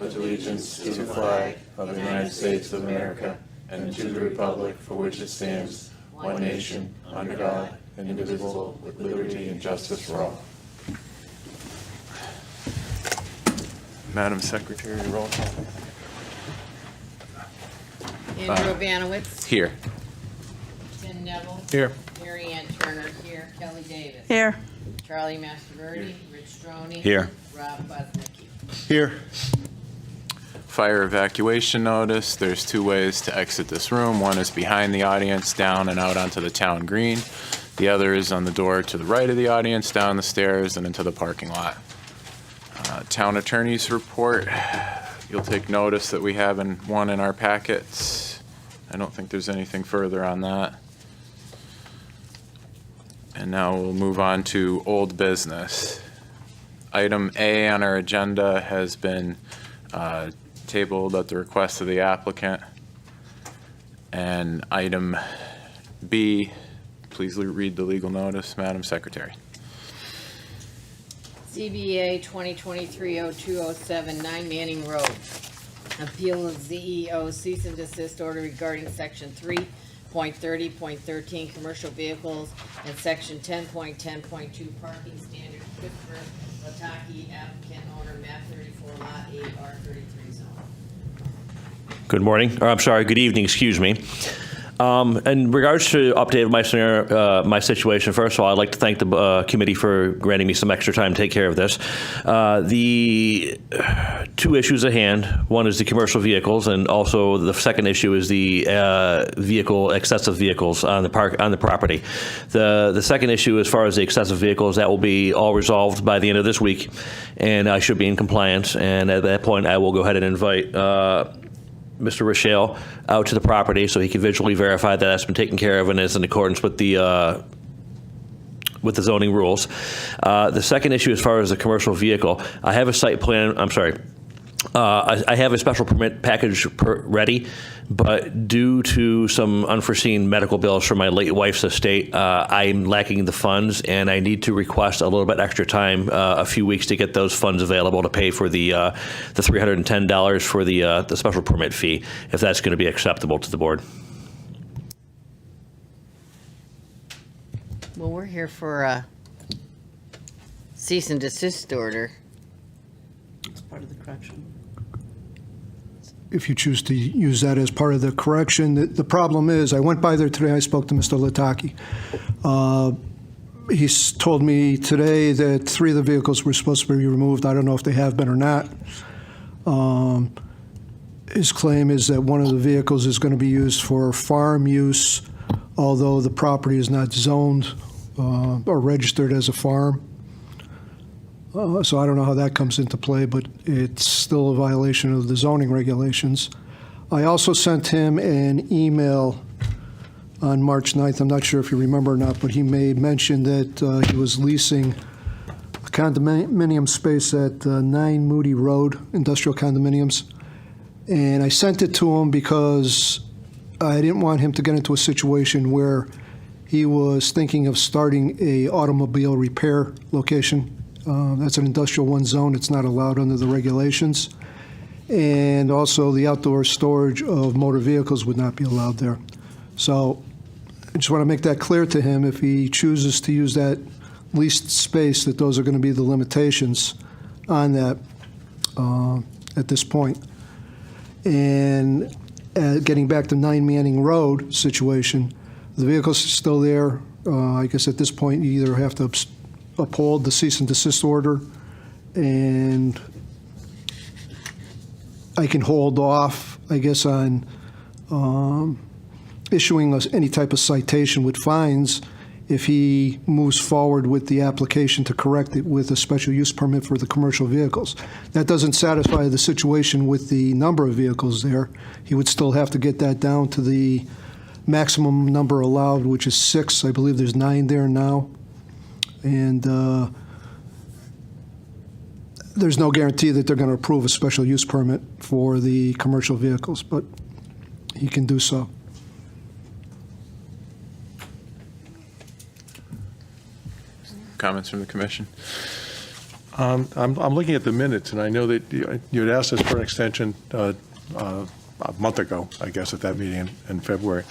pledge allegiance to the flag of the United States of America and to the republic for which it stands, one nation, under God, indivisible, with liberty and justice for all. Madam Secretary, roll call. Andrew Vanowitz. Here. Tim Neville. Here. Mary Ann Turner here. Kelly Davis. Here. Charlie Mastaverdi. Rich Stroni. Here. Rob Buznicki. Here. Fire evacuation notice. There's two ways to exit this room. One is behind the audience, down and out onto the town green. The other is on the door to the right of the audience, down the stairs and into the parking lot. Town attorney's report. You'll take notice that we have one in our packets. I don't think there's anything further on that. And now we'll move on to old business. Item A on our agenda has been tabled at the request of the applicant. And item B, please read the legal notice, Madam Secretary. CBA 2023-0207, 9 Manning Road. Appeal of ZEO cease and desist order regarding section 3.30.13 commercial vehicles and section 10.10.2 parking standards. Christopher Lataki, applicant owner, map 34, lot 8, R33 zone. Good morning, or I'm sorry, good evening, excuse me. In regards to update of my scenario, my situation, first of all, I'd like to thank the committee for granting me some extra time to take care of this. The two issues at hand, one is the commercial vehicles, and also the second issue is the excessive vehicles on the property. The second issue, as far as the excessive vehicles, that will be all resolved by the end of this week, and I should be in compliance. And at that point, I will go ahead and invite Mr. Rochelle out to the property so he can visually verify that that's been taken care of and is in accordance with the zoning rules. The second issue, as far as the commercial vehicle, I have a site plan. I'm sorry. I have a special permit package ready, but due to some unforeseen medical bills from my late wife's estate, I'm lacking the funds, and I need to request a little bit extra time, a few weeks, to get those funds available to pay for the $310 for the special permit fee, if that's going to be acceptable to the board. Well, we're here for a cease and desist order. It's part of the correction. If you choose to use that as part of the correction. The problem is, I went by there today, I spoke to Mr. Lataki. He's told me today that 3 of the vehicles were supposed to be removed. I don't know if they have been or not. His claim is that one of the vehicles is going to be used for farm use, although the property is not zoned or registered as a farm. So I don't know how that comes into play, but it's still a violation of the zoning regulations. I also sent him an email on March 9th. I'm not sure if you remember or not, but he made mention that he was leasing a condominium space at 9 Moody Road, industrial condominiums. And I sent it to him because I didn't want him to get into a situation where he was thinking of starting a automobile repair location. That's an industrial 1 zone. It's not allowed under the regulations. And also the outdoor storage of motor vehicles would not be allowed there. So I just want to make that clear to him. If he chooses to use that leased space, that those are going to be the limitations on that at this point. And getting back to 9 Manning Road situation, the vehicles are still there. I guess at this point you either have to uphold the cease and desist order, and I can hold off, I guess, on issuing us any type of citation with fines if he moves forward with the application to correct it with a special use permit for the commercial vehicles. That doesn't satisfy the situation with the number of vehicles there. He would still have to get that down to the maximum number allowed, which is 6. I believe there's 9 there now. And there's no guarantee that they're going to approve a special use permit for the commercial vehicles, but he can do so. Comments from the commission? I'm looking at the minutes, and I know that you had asked us for an extension a month ago, I guess, at that meeting in February.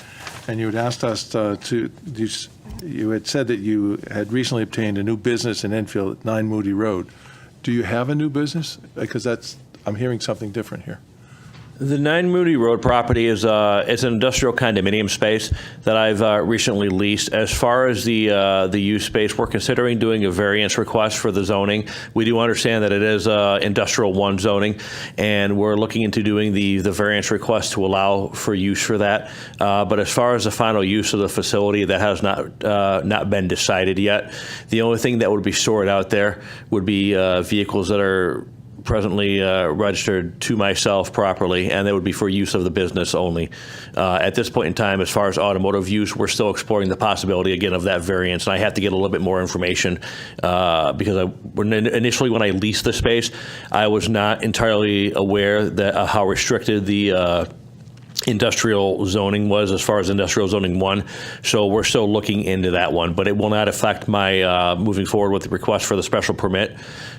And you had asked us you had said that you had recently obtained a new business in Enfield at 9 Moody Road. Do you have a new business? Because I'm hearing something different here. The 9 Moody Road property is it's an industrial condominium space that I've recently leased. As far as the use space, we're considering doing a variance request for the zoning. We do understand that it is industrial 1 zoning, and we're looking into doing the variance request to allow for use for that. But as far as the final use of the facility, that has not been decided yet. The only thing that would be stored out there would be vehicles that are presently registered to myself properly, and that would be for use of the business only. At this point in time, as far as automotive use, we're still exploring the possibility, again, of that variance, and I have to get a little bit more information because initially when I leased the space, I was not entirely aware that how restricted the industrial zoning was as far as industrial zoning 1. So we're still looking into that one, but it will not affect my moving forward with the request for the special permit.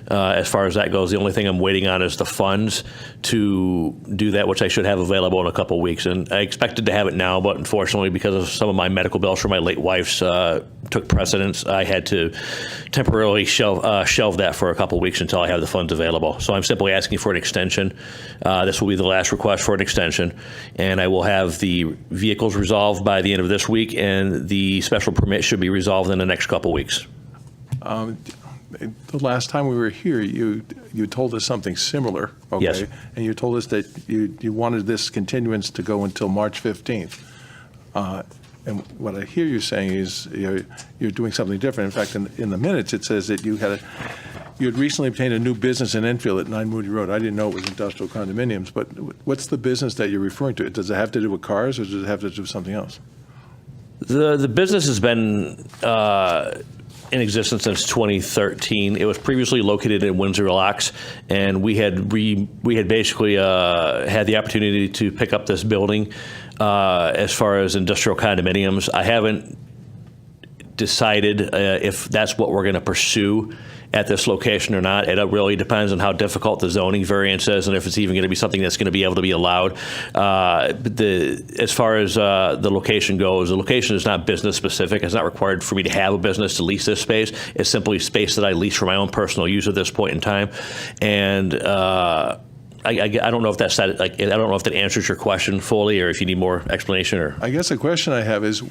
As far as that goes, the only thing I'm waiting on is the funds to do that, which I should have available in a couple of weeks. And I expected to have it now, but unfortunately, because of some of my medical bills for my late wife's took precedence, I had to temporarily shelve that for a couple of weeks until I have the funds available. So I'm simply asking for an extension. This will be the last request for an extension, and I will have the vehicles resolved by the end of this week, and the special permit should be resolved in the next couple of weeks. The last time we were here, you told us something similar, okay? Yes. And you told us that you wanted this continuance to go until March 15th. And what I hear you saying is you're doing something different. In fact, in the minutes, it says that you had recently obtained a new business in Enfield at 9 Moody Road. I didn't know it was industrial condominiums, but what's the business that you're referring to? Does it have to do with cars, or does it have to do with something else? The business has been in existence since 2013. It was previously located in Windsor Locks, and we had basically had the opportunity to pick up this building as far as industrial condominiums. I haven't decided if that's what we're going to pursue at this location or not. It really depends on how difficult the zoning variance is and if it's even going to be something that's going to be able to be allowed. As far as the location goes, the location is not business specific. It's not required for me to have a business to lease this space. It's simply space that I lease for my own personal use at this point in time. And I don't know if that's I don't know if that answers your question fully, or if you need more explanation. Or I guess the question I have is,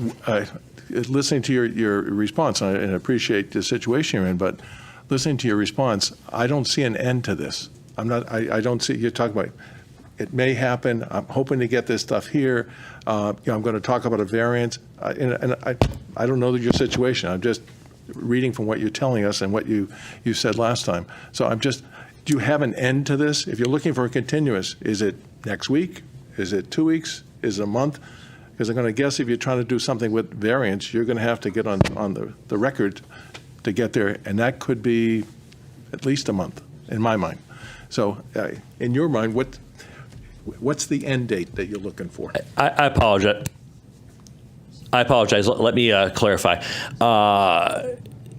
listening to your response, and I appreciate the situation you're in, but listening to your response, I don't see an end to this. I don't see, you're talking about, it may happen, I'm hoping to get this stuff here, I'm going to talk about a variance, and I don't know your situation. I'm just reading from what you're telling us and what you said last time. So do you have an end to this? If you're looking for a continuous, is it next week? Is it 2 weeks? Is it a month? Because I'm going to guess if you're trying to do something with variance, you're going to have to get on the record to get there, and that could be at least a month, in my mind. So in your mind, what's the end date that you're looking for? I apologize. Let me clarify.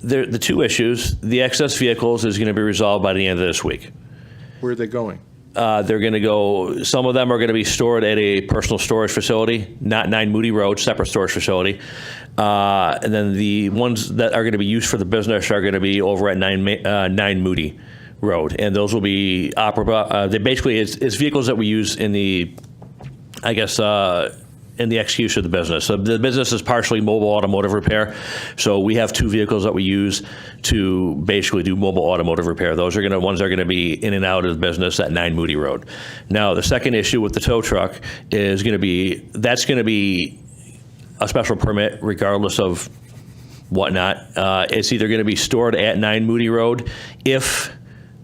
The two issues, the excess vehicles is going to be resolved by the end of this week. Where are they going? They're going to go, some of them are going to be stored at a personal storage facility, not 9 Moody Road, separate storage facility. And then the ones that are going to be used for the business are going to be over at 9 Moody Road. And those will be operable. They basically, it's vehicles that we use in the, I guess, in the execution of the business. So the business is partially mobile automotive repair. So we have 2 vehicles that we use to basically do mobile automotive repair. Those are ones that are going to be in and out of the business at 9 Moody Road. Now, the second issue with the tow truck is going to be a special permit regardless of whatnot. It's either going to be stored at 9 Moody Road if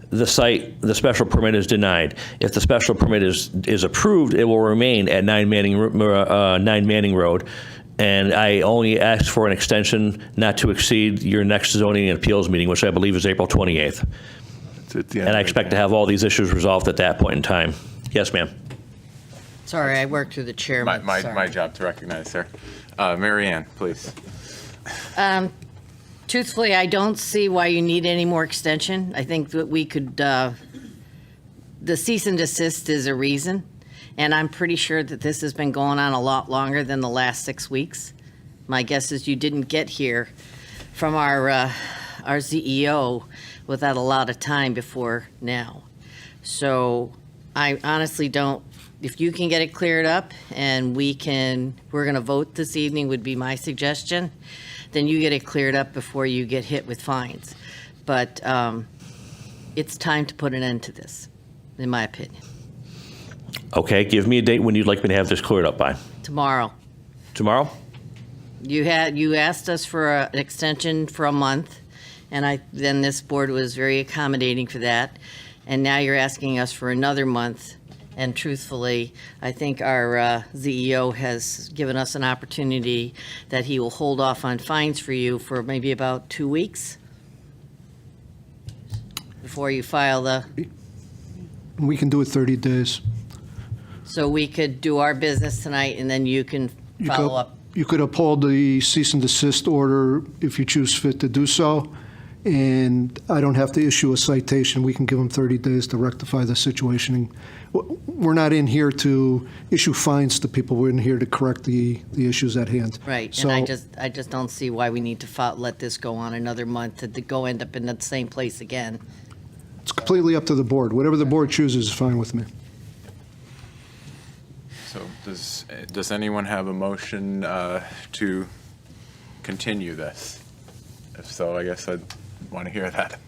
the special permit is denied. If the special permit is approved, it will remain at 9 Manning Road. And I only asked for an extension not to exceed your next zoning and appeals meeting, which I believe is April 28th. And I expect to have all these issues resolved at that point in time. Yes, ma'am. Sorry, I work through the chairman. My Sorry. job to recognize, sir. Mary Ann, please. Truthfully, I don't see why you need any more extension. I think that we could, the cease and desist is a reason, and I'm pretty sure that this has been going on a lot longer than the last 6 weeks. My guess is you didn't get here from our CEO without a lot of time before now. So I honestly don't, if you can get it cleared up and we're gonna vote this evening would be my suggestion, then you get it cleared up before you get hit with fines. But it's time to put an end to this, in my opinion. Okay, give me a date when you'd like me to have this cleared up by. Tomorrow. Tomorrow? You asked us for an extension for a month, and then this board was very accommodating for that. And now you're asking us for another month. And truthfully, I think our CEO has given us an opportunity that he will hold off on fines for you for maybe about 2 weeks before you file We can do it 30 days. so we could do our business tonight and then you can You follow could- up. You could uphold the cease and desist order if you choose fit to do so, and I don't have to issue a citation. We can give them 30 days to rectify the situation. We're not in here to issue fines to people. We're in here to correct the issues at hand. Right, So- and I just don't see why we need to let this go on another month to go end up in the same place again. It's completely up to the board. Whatever the board chooses is fine with me. So does anyone have a motion to continue this? If so, I guess I'd want to hear that.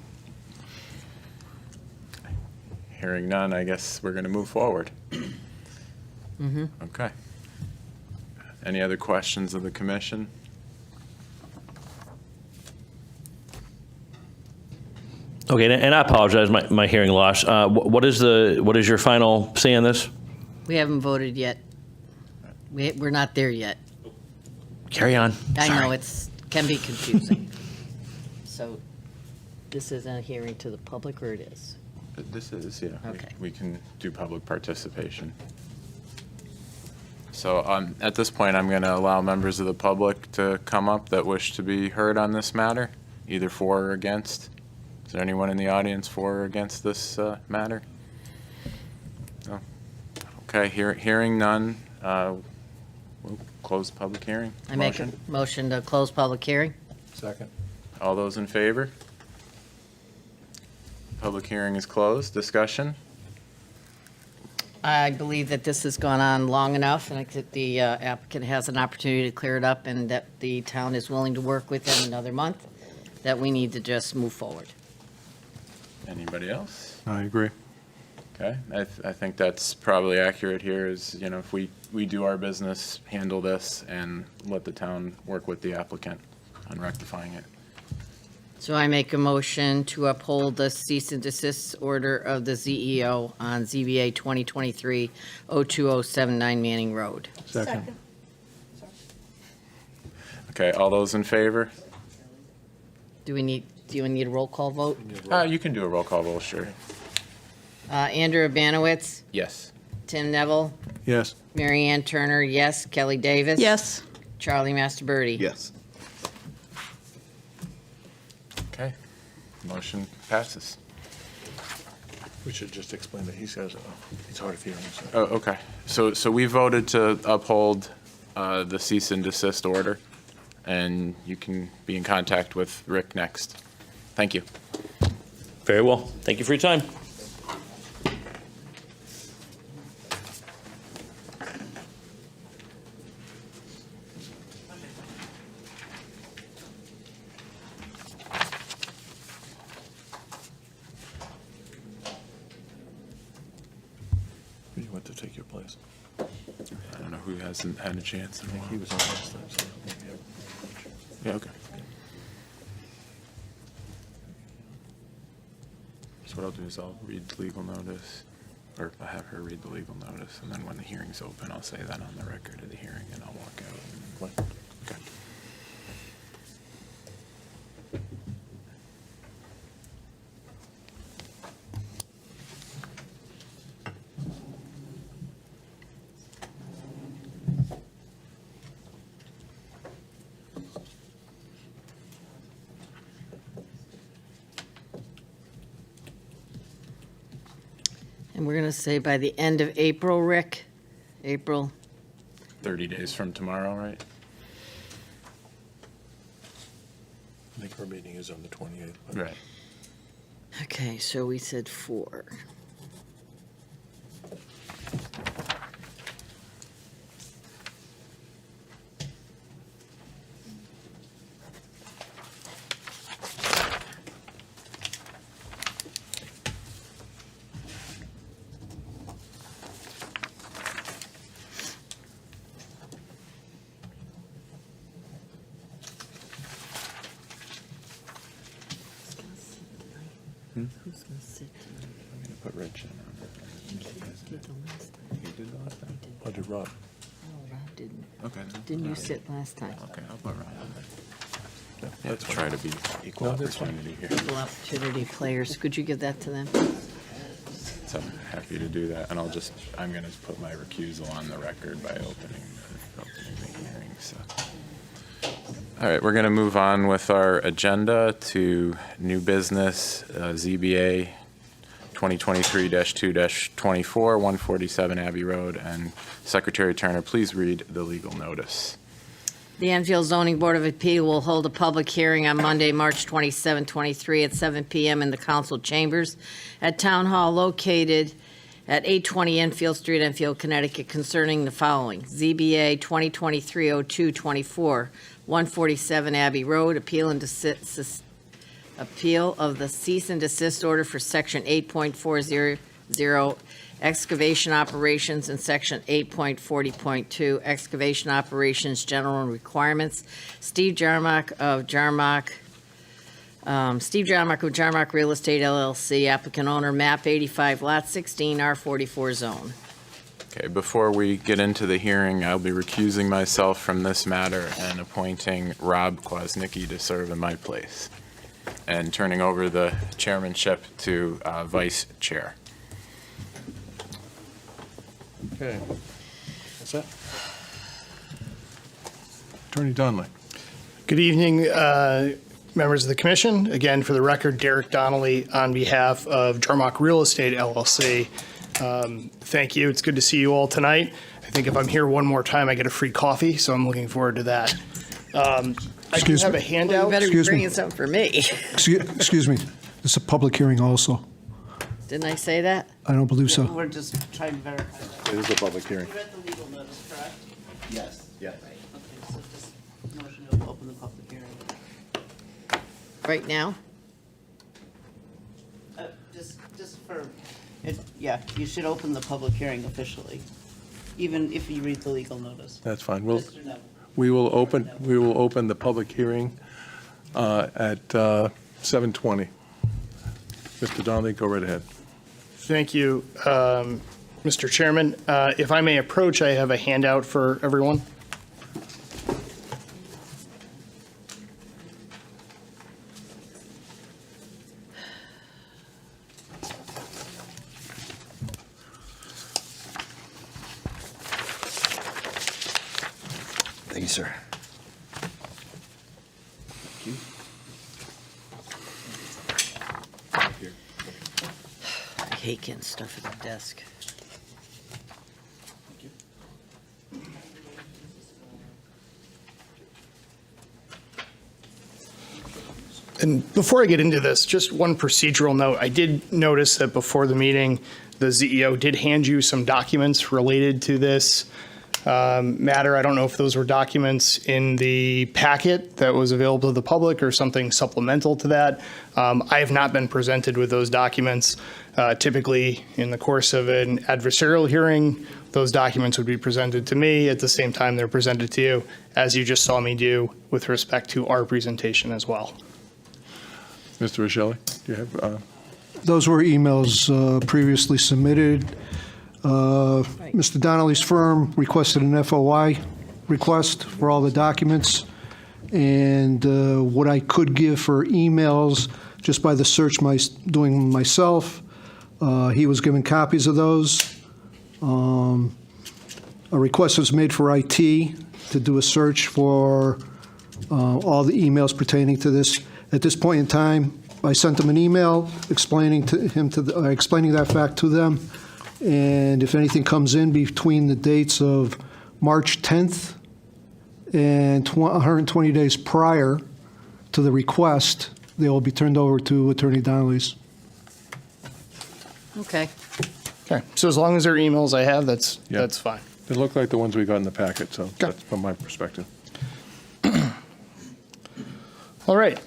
Hearing none, I guess we're going to move forward. Okay. Any other questions of the commission? Okay, and I apologize, my hearing loss. What is your final say on this? We haven't voted yet. We're not there yet. Carry on. I know, Sorry. can be confusing. So, this isn't a hearing to the public, or it is? This is, yeah. Okay. We can do public participation. So at this point, I'm going to allow members of the public to come up that wish to be heard on this matter, either for or against. Is there anyone in the audience for or against this matter? No? Okay, hearing none, we'll close the public hearing. I make a motion to close public hearing. Second. All those in favor? Public hearing is closed. Discussion? I believe that this has gone on long enough, and I think the applicant has an opportunity to clear it up, and that the town is willing to work with them another month, that we need to just move forward. Anybody else? I agree. Okay, I think that's probably accurate here is, if we do our business, handle this, and let the town work with the applicant on rectifying it. So I make a motion to uphold the cease and desist order of the ZEO on ZBA 2023-02079 Manning Road. Second. Okay, all those in favor? Do you need a roll call vote? You can do a roll call vote, sure. Andrew Abanowitz, Yes. Tim Neville, Yes. Mary Ann Turner, yes. Kelly Davis? Yes. Charlie Masterbirdy? Yes. Okay, motion passes. We should just explain that he says it's hard of hearing. Oh, okay. So we voted to uphold the cease and desist order, and you can be in contact with Rick next. Thank you. Very well. Thank you for your time. Who do you want to take your place? I don't know who hasn't had a chance in a He while. was on last time, so maybe Yeah, okay. So what I'll do is I'll read the legal notice, or I'll have her read the legal notice, and then when the hearing's open, I'll say that on the record of the hearing, and I'll walk out. What? Okay. And we're going to say by the end of April, Rick? April, 30 days from tomorrow, right? I think our meeting is on the 28th. Right. okay, so we said 4. Who's going to sit? I'm going to put Rich in on it. Did the last time. You did the last time? Oh, did Rob? No, Rob didn't. Okay. Didn't you sit last time? Okay, I'll put Rob on there. Yeah, let's try to be equal opportunity here. Equal opportunity players. Could you give that to them? So I'm happy to do that, and I'm going to put my recusal on the record by opening the hearing, so. All right, we're going to move on with our agenda to new business, ZBA 2023-2-24, 147 Abbey Road, and Secretary Turner, please read the legal notice. The Enfield Zoning Board of Appeal will hold a public hearing on Monday, March 27, 23 at 7 p.m. in the council chambers at Town Hall located at 820 Enfield Street, Enfield, Connecticut, concerning the following. ZBA 2023-02-24, 147 Abbey Road, appeal of the cease and desist order for Section 8.400 excavation operations and Section 8.40.2 excavation operations general requirements. Steve Jarmock of Jarmock Real Estate LLC, applicant owner, map 85, lot 16, R44 zone. Okay, before we get into the hearing, I'll be recusing myself from this matter and appointing Rob Kwasnicki to serve in my place, and turning over the chairmanship to Vice Chair. Okay. What's that? Attorney Donnelly. Good evening, members of the commission. Again, for the record, Derek Donnelly on behalf of Jarmock Real Estate LLC. Thank you. It's good to see you all tonight. I think if I'm here one more time, I get a free coffee, so I'm looking forward to that. I do Excuse have me. a You handout. better be Excuse me. bringing something for me. Excuse me, it's a public hearing also. Didn't I say that? I don't believe so. We're just trying to verify that. It is a public hearing. You read the legal notice, correct? Yes, yes. Okay, so just motion to open the public hearing. Right now? Just for, yeah, you should open the public hearing officially, even if you read the legal notice. That's fine. Mr. Neville. We will open the public hearing at 7:20. Mr. Donnelly, go right ahead. Thank you, Mr. Chairman. If I may approach, I have a handout for everyone. Thank you, sir. I hate getting stuff at the desk. And before I get into this, just one procedural note. I did notice that before the meeting, the CEO did hand you some documents related to this matter. I don't know if those were documents in the packet that was available to the public or something supplemental to that. I have not been presented with those documents. Typically, in the course of an adversarial hearing, those documents would be presented to me at the same time they're presented to you, as you just saw me do with respect to our presentation as well. Mr. Rochelle, do you have, Those were emails previously submitted. Mr. Donnelly's firm requested an FOI request for all the documents, and what I could give for emails, just by the search doing myself, he was given copies of those. A request was made for IT to do a search for all the emails pertaining to this. At this point in time, I sent them an email explaining that fact to them. And if anything comes in between the dates of March 10th and 120 days prior to the request, they will be turned over to Attorney Donnelly's. Okay. Okay, so as long as they're emails I have, that's Yeah. fine. They look like the ones we got in the packet, so that's from my perspective. All right.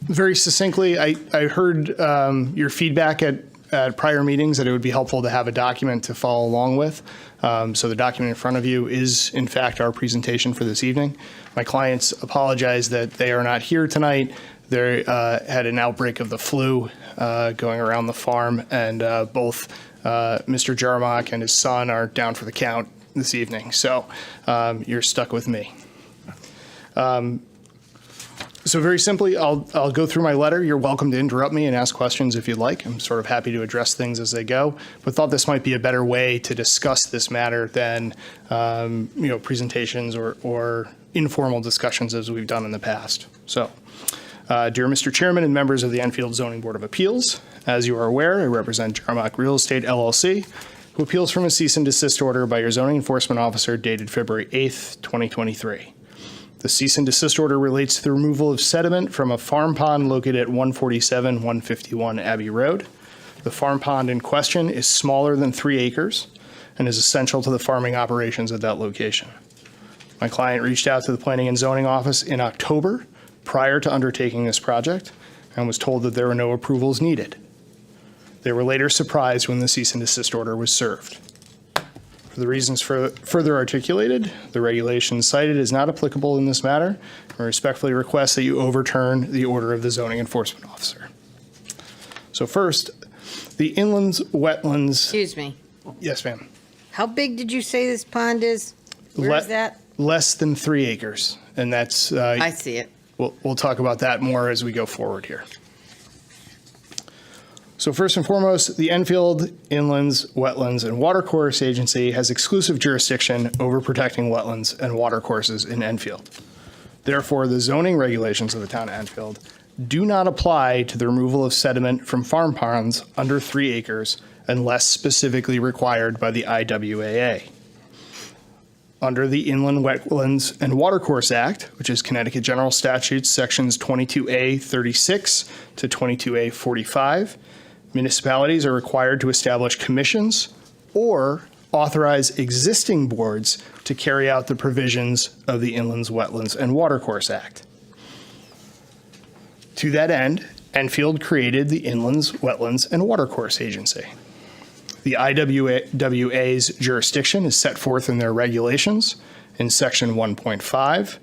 Very succinctly, I heard your feedback at prior meetings that it would be helpful to have a document to follow along with. So the document in front of you is, in fact, our presentation for this evening. My clients apologize that they are not here tonight. They had an outbreak of the flu going around the farm, and both Mr. Jarmock and his son are down for the count this evening. So you're stuck with me. So very simply, I'll go through my letter. You're welcome to interrupt me and ask questions if you'd like. I'm sort of happy to address things as they go, but thought this might be a better way to discuss this matter than presentations or informal discussions as we've done in the past. So, dear Mr. Chairman and members of the Enfield Zoning Board of Appeals, as you are aware, I represent Jarmock Real Estate LLC, who appeals from a cease and desist order by your zoning enforcement officer dated February 8th, 2023. The cease and desist order relates to the removal of sediment from a farm pond located at 147-151 Abbey Road. The farm pond in question is smaller than 3 acres and is essential to the farming operations at that location. My client reached out to the Planning and Zoning Office in October prior to undertaking this project and was told that there were no approvals needed. They were later surprised when the cease and desist order was served. For the reasons further articulated, the regulation cited is not applicable in this matter. I respectfully request that you overturn the order of the zoning enforcement officer. So first, the inlands, wetlands. Excuse me. Yes, ma'am. How big did you say this pond is? Where is that? Less than 3 acres, and that's. I see it. We'll talk about that more as we go forward here. So first and foremost, the Enfield Inlands, Wetlands, and Watercourse Agency has exclusive jurisdiction over protecting wetlands and watercourses in Enfield. Therefore, the zoning regulations of the town of Enfield do not apply to the removal of sediment from farm ponds under 3 acres unless specifically required by the IWAA. Under the Inland Wetlands and Watercourse Act, which is Connecticut General Statutes sections 22A 36 to 22A 45, municipalities are required to establish commissions or authorize existing boards to carry out the provisions of the Inlands, Wetlands, and Watercourse Act. To that end, Enfield created the Inlands, Wetlands, and Watercourse Agency. The IWA's jurisdiction is set forth in their regulations in Section 1.5,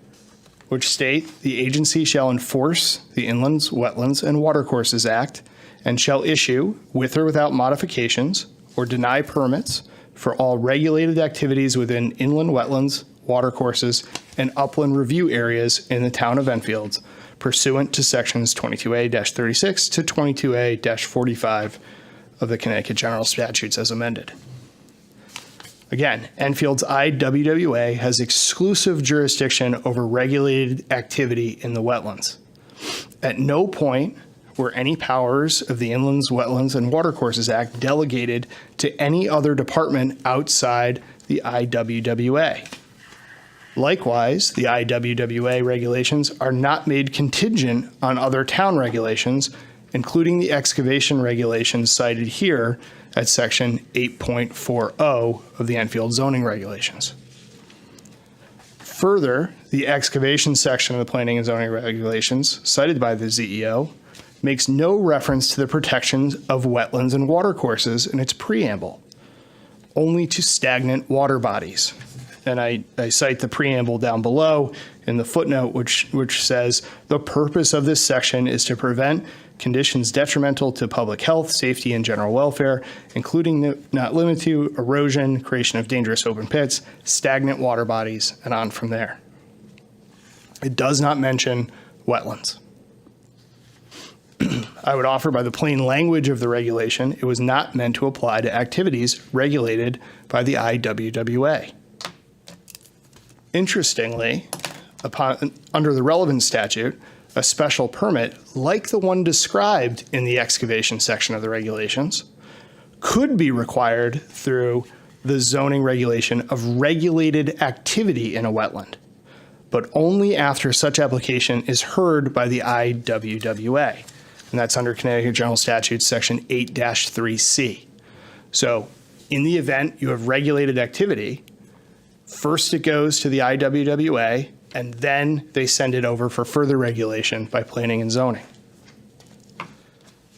which state the agency shall enforce the Inlands, Wetlands, and Watercourses Act and shall issue, with or without modifications, or deny permits for all regulated activities within inland wetlands, watercourses, and upland review areas in the town of Enfield, pursuant to sections 22A-36 to 22A-45 of the Connecticut General Statutes as amended. Again, Enfield's IWWA has exclusive jurisdiction over regulated activity in the wetlands. At no point were any powers of the Inlands, Wetlands, and Watercourses Act delegated to any other department outside the IWWA. Likewise, the IWWA regulations are not made contingent on other town regulations, including the excavation regulations cited here at Section 8.40 of the Enfield zoning regulations. Further, the excavation section of the planning and zoning regulations cited by the ZEO makes no reference to the protections of wetlands and watercourses in its preamble, only to stagnant water bodies. And I cite the preamble down below in the footnote, which says, the purpose of this section is to prevent conditions detrimental to public health, safety, and general welfare, including not limited to erosion, creation of dangerous open pits, stagnant water bodies, and on from there. It does not mention wetlands. I would offer by the plain language of the regulation, it was not meant to apply to activities regulated by the IWWA. Interestingly, under the relevant statute, a special permit, like the one described in the excavation section of the regulations, could be required through the zoning regulation of regulated activity in a wetland, but only after such application is heard by the IWWA. And that's under Connecticut General Statutes, Section 8-3C. So in the event you have regulated activity, first it goes to the IWWA, and then they send it over for further regulation by planning and zoning.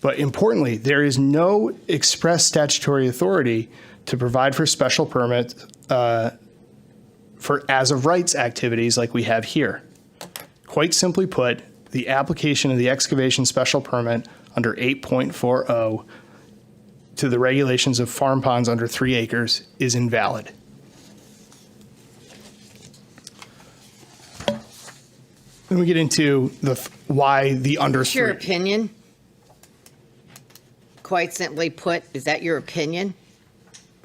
But importantly, there is no express statutory authority to provide for special permits for as-of-rights activities like we have here. Quite simply put, the application of the excavation special permit under 8.40 to the regulations of farm ponds under 3 acres is invalid. Then we get into why the under What's your 3. opinion? Quite simply put, is that your opinion?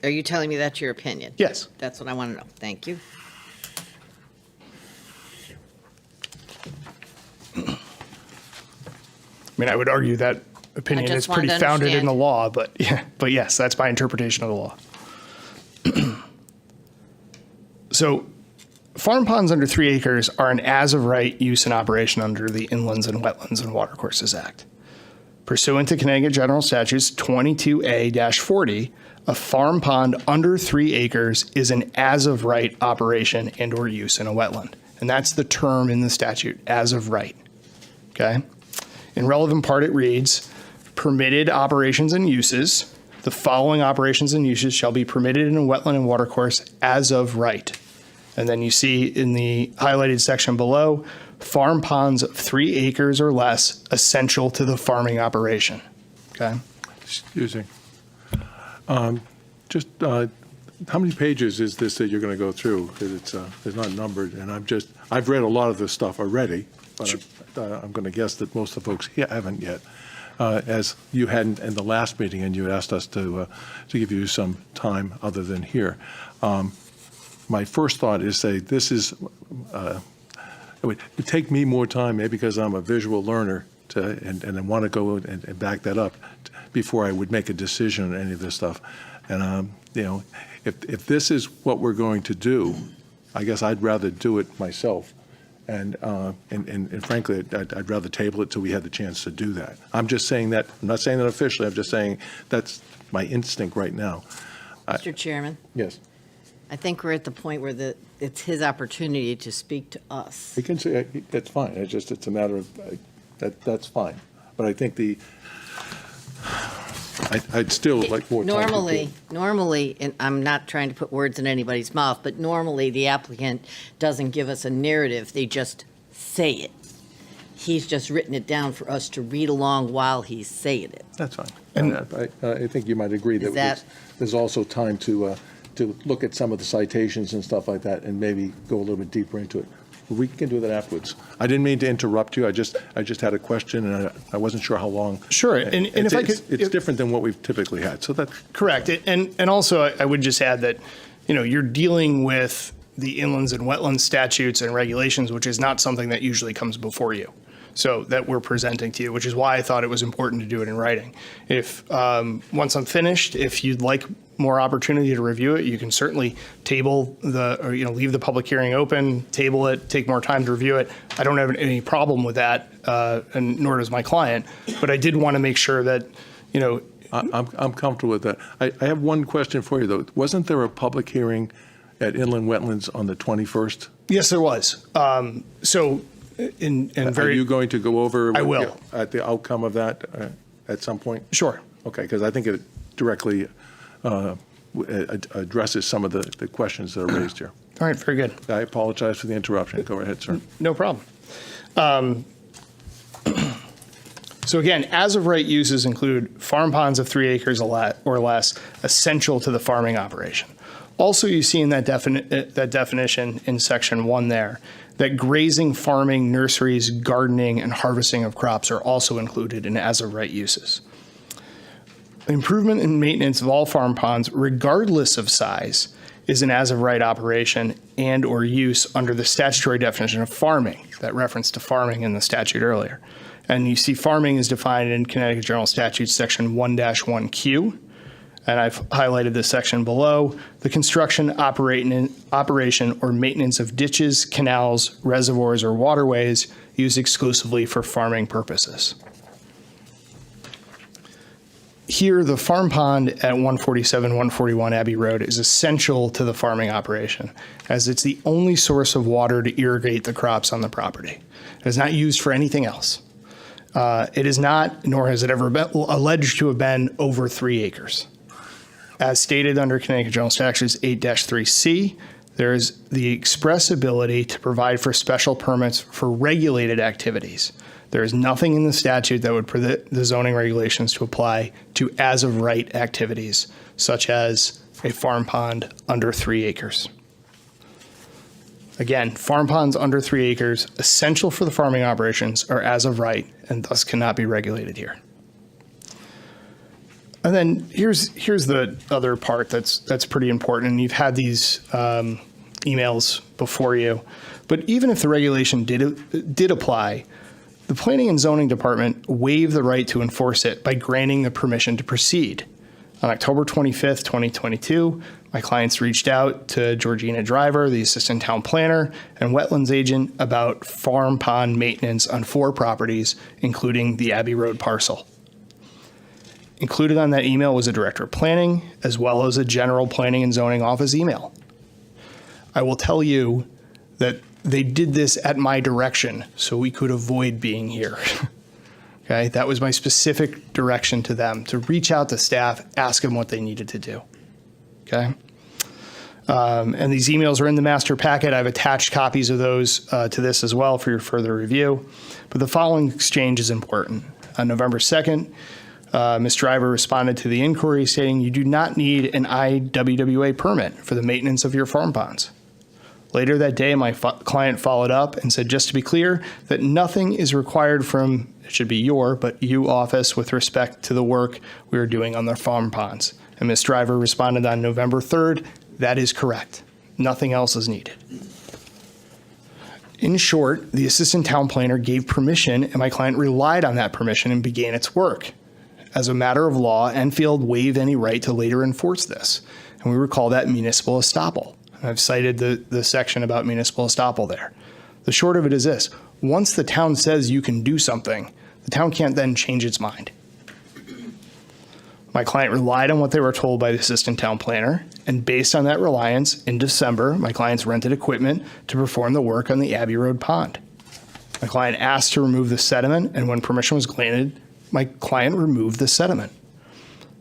Are you telling me that's your opinion? Yes. That's what I want to know. Thank you. I mean, I would argue that opinion just is pretty wanted to founded in understand. the law, but yeah, but yes, that's my interpretation of the law. So, farm ponds under 3 acres are an as-of-right use and operation under the Inlands and Wetlands and Watercourses Act. Pursuant to Connecticut General Statutes 22A-40, a farm pond under 3 acres is an as-of-right operation and/or use in a wetland. And that's the term in the statute, as-of-right. Okay? In relevant part, it reads, permitted operations and uses. The following operations and uses shall be permitted in a wetland and watercourse as of right. And then you see in the highlighted section below, farm ponds of 3 acres or less essential to the farming operation. Okay? Excuse me. Just, how many pages is this that you're going to go through? Because it's not numbered, and I've read a lot of this stuff already, but I'm going to guess that most of the folks here haven't yet. As you hadn't in the last meeting, and you had asked us to give you some time other than here. My first thought is say this is, it would take me more time, maybe because I'm a visual learner, and I want to go and back that up before I would make a decision on any of this stuff. And, if this is what we're going to do, I guess I'd rather do it myself. And frankly, I'd rather table it till we had the chance to do that. I'm just saying that, I'm not saying that officially, I'm just saying that's my instinct right now. Mr. Chairman, Yes. I think we're at the point where it's his opportunity to speak to us. He can say, that's fine, it's a matter of, that's fine. But I think I'd still like more time. Normally, and I'm not trying to put words in anybody's mouth, but normally the applicant doesn't give us a narrative, they just say it. He's just written it down for us to read along while he's saying it. That's fine. And I think you might agree Is that that- there's also time to look at some of the citations and stuff like that and maybe go a little bit deeper into it. We can do that afterwards. I didn't mean to interrupt you. I just had a question, and I wasn't sure how long. Sure, and if I could- It's different than what we've typically had, so that's. Correct. And also, I would just add that, you're dealing with the inlands and wetlands statutes and regulations, which is not something that usually comes before you. So that we're presenting to you, which is why I thought it was important to do it in writing. If, once I'm finished, if you'd like more opportunity to review it, you can certainly table leave the public hearing open, table it, take more time to review it. I don't have any problem with that, and nor does my client. But I did want to make sure that, I'm comfortable with that. I have one question for you, though. Wasn't there a public hearing at Inland Wetlands on the 21st? yes, there was. So, Are you going to go over? I will. At the outcome of that at some point? Sure. Okay, because I think it directly addresses some of the questions that are raised here. All right, very good. I apologize for the interruption. Go ahead, sir. No problem. So again, as of right uses include farm ponds of 3 acres or less, essential to the farming operation. Also, you see in that definition in section 1 there, that grazing, farming, nurseries, gardening, and harvesting of crops are also included in as of right uses. Improvement and maintenance of all farm ponds, regardless of size, is an as of right operation and or use under the statutory definition of farming, that reference to farming in the statute earlier. And you see farming is defined in Connecticut General Statutes section 1-1Q, and I've highlighted this section below, the construction, operation, or maintenance of ditches, canals, reservoirs, or waterways used exclusively for farming purposes. Here, the farm pond at 147, 141 Abbey Road is essential to the farming operation, as it's the only source of water to irrigate the crops on the property. It is not used for anything else. It is not, nor has it ever been alleged to have been, over 3 acres. As stated under Connecticut General Statutes 8-3C, there is the express ability to provide for special permits for regulated activities. There is nothing in the statute that would permit the zoning regulations to apply to as-of-right activities, such as a farm pond under 3 acres. Again, farm ponds under 3 acres, essential for the farming operations, are as of right and thus cannot be regulated here. And then here's the other part that's pretty important. And you've had these emails before you, but even if the regulation did apply, the Planning and Zoning Department waived the right to enforce it by granting the permission to proceed. On October 25th, 2022, my clients reached out to Georgina Driver, the assistant town planner and wetlands agent, about farm pond maintenance on 4 properties, including the Abbey Road parcel. Included on that email was a director of planning, as well as a general planning and zoning office email. I will tell you that they did this at my direction, so we could avoid being here. Okay, that was my specific direction to them, to reach out to staff, ask them what they needed to do. Okay. And these emails are in the master packet. I've attached copies of those to this as well for your further review. But the following exchange is important. On November 2nd, Ms. Driver responded to the inquiry saying you do not need an IWWA permit for the maintenance of your farm ponds. Later that day, my client followed up and said, just to be clear, that nothing is required from, it should be your, but you office with respect to the work we are doing on the farm ponds. And Ms. Driver responded on November 3rd, that is correct. Nothing else is needed. In short, the assistant town planner gave permission and my client relied on that permission and began its work. As a matter of law, Enfield waived any right to later enforce this, and we would call that municipal estoppel. I've cited the section about municipal estoppel there. The short of it is this: once the town says you can do something, the town can't then change its mind. My client relied on what they were told by the assistant town planner, and based on that reliance, in December, my clients rented equipment to perform the work on the Abbey Road pond. My client asked to remove the sediment, and when permission was granted, my client removed the sediment.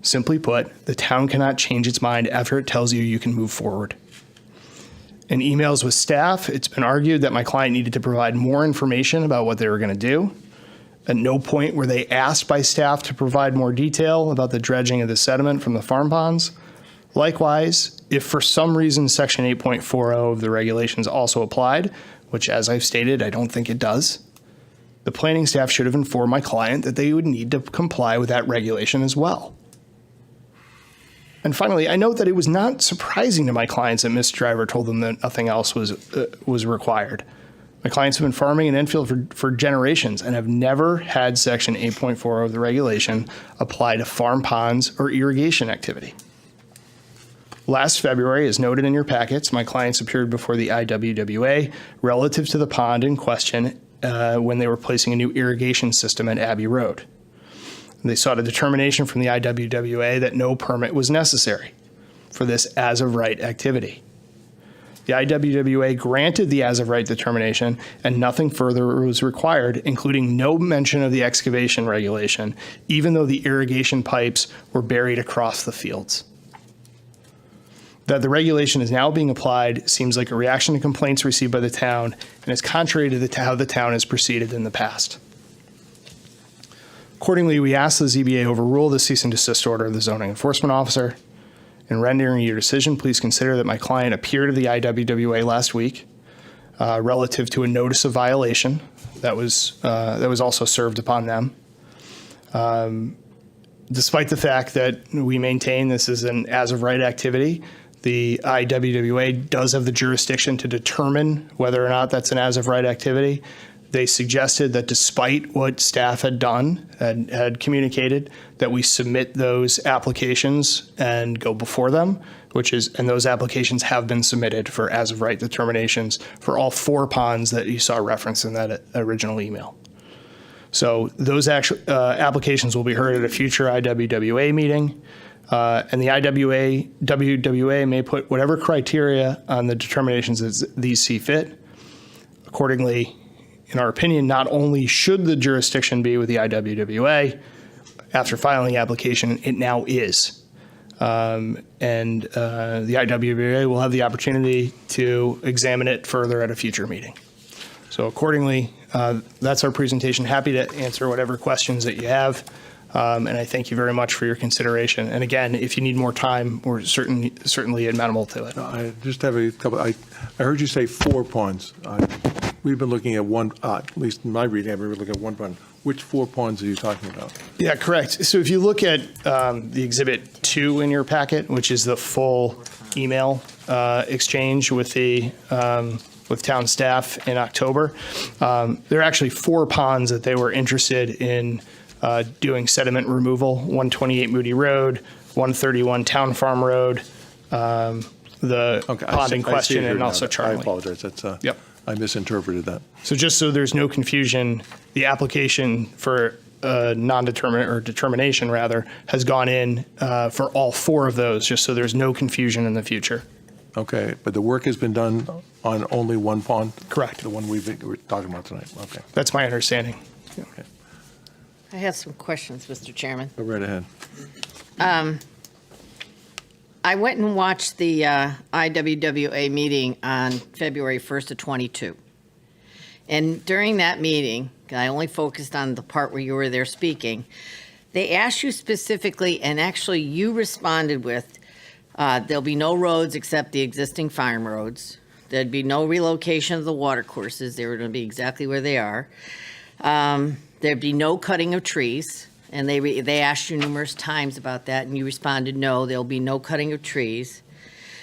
Simply put, the town cannot change its mind after it tells you you can move forward. In emails with staff, it's been argued that my client needed to provide more information about what they were going to do. At no point were they asked by staff to provide more detail about the dredging of the sediment from the farm ponds. Likewise, if for some reason Section 8.40 of the regulations also applied, which as I've stated, I don't think it does, the planning staff should have informed my client that they would need to comply with that regulation as well. And finally, I note that it was not surprising to my clients that Ms. Driver told them that nothing else was required. My clients have been farming in Enfield for generations and have never had Section 8.40 of the regulation apply to farm ponds or irrigation activity. Last February, as noted in your packets, my clients appeared before the IWWA relative to the pond in question when they were placing a new irrigation system at Abbey Road. They sought a determination from the IWWA that no permit was necessary for this as-of-right activity. The IWWA granted the as-of-right determination, and nothing further was required, including no mention of the excavation regulation, even though the irrigation pipes were buried across the fields. That the regulation is now being applied seems like a reaction to complaints received by the town and is contrary to how the town has proceeded in the past. Accordingly, we ask the ZBA overrule the cease and desist order of the zoning enforcement officer. In rendering your decision, please consider that my client appeared at the IWWA last week relative to a notice of violation that was also served upon them. Despite the fact that we maintain this is an as-of-right activity, the IWWA does have the jurisdiction to determine whether or not that's an as-of-right activity. They suggested that despite what staff had done and had communicated, that we submit those applications and go before them, and those applications have been submitted for as of right determinations for all 4 ponds that you saw referenced in that original email. So those applications will be heard at a future IWWA meeting. And the IWWA may put whatever criteria on the determinations as these see fit. Accordingly, in our opinion, not only should the jurisdiction be with the IWWA, after filing the application, it now is. And the IWWA will have the opportunity to examine it further at a future meeting. So accordingly, that's our presentation. Happy to answer whatever questions that you have. And I thank you very much for your consideration. And again, if you need more time, we're certainly amenable to it. I just have a couple, I heard you say 4 ponds. We've been looking at one, at least in my reading, I've been looking at 1 pond. Which 4 ponds are you talking about? Yeah, correct. So if you look at the Exhibit 2 in your packet, which is the full email exchange with with town staff in October, there are actually 4 ponds that they were interested in doing sediment removal: 128 Moody Road, 131 Town Farm Road, the pond in question, and also Charlie. I apologize. That's Yep. I misinterpreted that. So just so there's no confusion, the application for determination rather has gone in for all 4 of those, just so there's no confusion in the future. Okay, but the work has been done on only 1 pond? Correct. The one we're talking about tonight. Okay. That's my understanding. Okay. I have some questions, Mr. Chairman. Go right ahead. I went and watched the IWWA meeting on February 1st of '22. And during that meeting, I only focused on the part where you were there speaking, they asked you specifically, and actually you responded with, there'll be no roads except the existing farm roads. There'd be no relocation of the water courses. They were going to be exactly where they are. There'd be no cutting of trees. And they asked you numerous times about that, and you responded, no, there'll be no cutting of trees.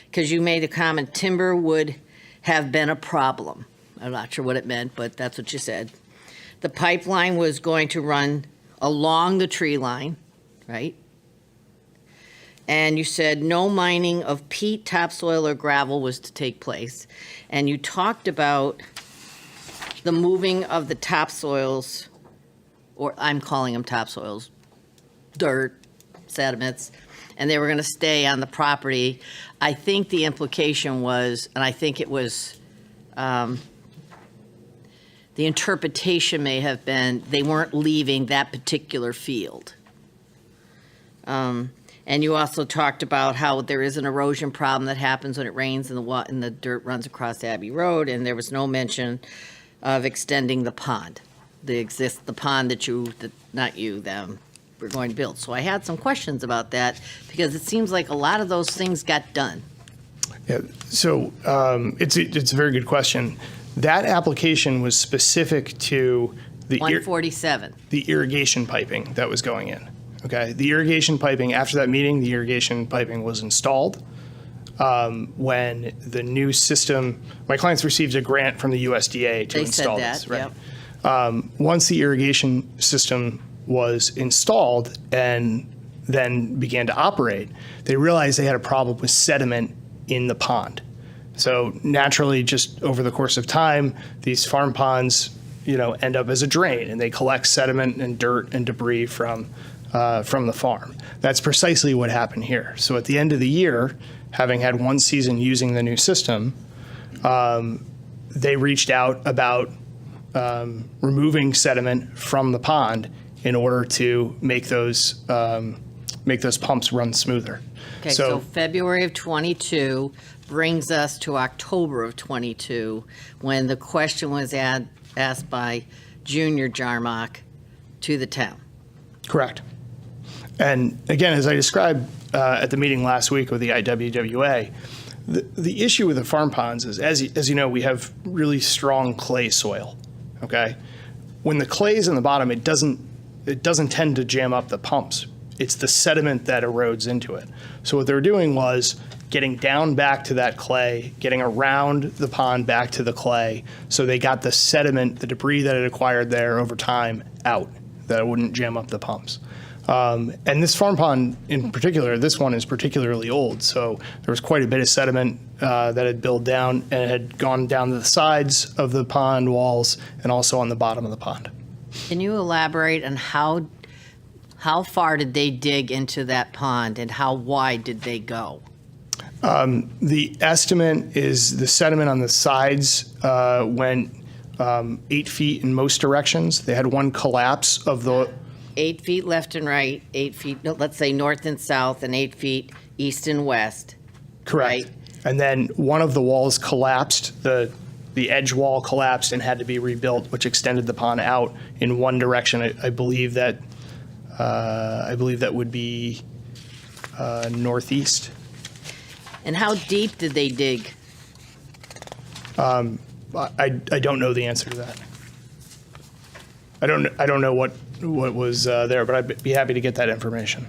Because you made a comment, timber would have been a problem. I'm not sure what it meant, but that's what you said. The pipeline was going to run along the tree line, right? And you said no mining of peat, topsoil, or gravel was to take place. And you talked about the moving of the topsoils, or I'm calling them topsoils, dirt, sediments, and they were going to stay on the property. I think the implication was, and I think it was, the interpretation may have been they weren't leaving that particular field. And you also talked about how there is an erosion problem that happens when it rains and the dirt runs across Abbey Road, and there was no mention of extending the pond. The pond that not you, them, were going to build. So I had some questions about that because it seems like a lot of those things got done. Yeah, so it's a very good question. That application was specific to the 147. The irrigation piping that was going in. Okay, the irrigation piping, after that meeting, the irrigation piping was installed. When the new system, my clients received a grant from the USDA to install this. They said that, right? yep. Once the irrigation system was installed and then began to operate, they realized they had a problem with sediment in the pond. So naturally, just over the course of time, these farm ponds, end up as a drain, and they collect sediment and dirt and debris from the farm. That's precisely what happened here. So at the end of the year, having had 1 season using the new system, they reached out about removing sediment from the pond in order to make those pumps run smoother. Okay, so February of '22 brings us to October of '22, when the question was asked by Junior Jarmock to the town. Correct. And again, as I described at the meeting last week with the IWWA, the issue with the farm ponds is, as you know, we have really strong clay soil. Okay, when the clay is in the bottom, it doesn't tend to jam up the pumps. It's the sediment that erodes into it. So what they were doing was getting down back to that clay, getting around the pond back to the clay. So they got the sediment, the debris that it acquired there over time out, that it wouldn't jam up the pumps. And this farm pond in particular, this one is particularly old. So there was quite a bit of sediment that had built down and it had gone down the sides of the pond walls and also on the bottom of the pond. Can you elaborate on how far did they dig into that pond and how wide did they go? The estimate is the sediment on the sides went 8 feet in most directions. They had one collapse of the 8 feet left and right, 8 feet, no, let's say north and south, and 8 feet east and west. correct. Right. And then one of the walls collapsed. The edge wall collapsed and had to be rebuilt, which extended the pond out in one direction. I believe that would be northeast. And how deep did they dig? I don't know the answer to that. I don't know what was there, but I'd be happy to get that information.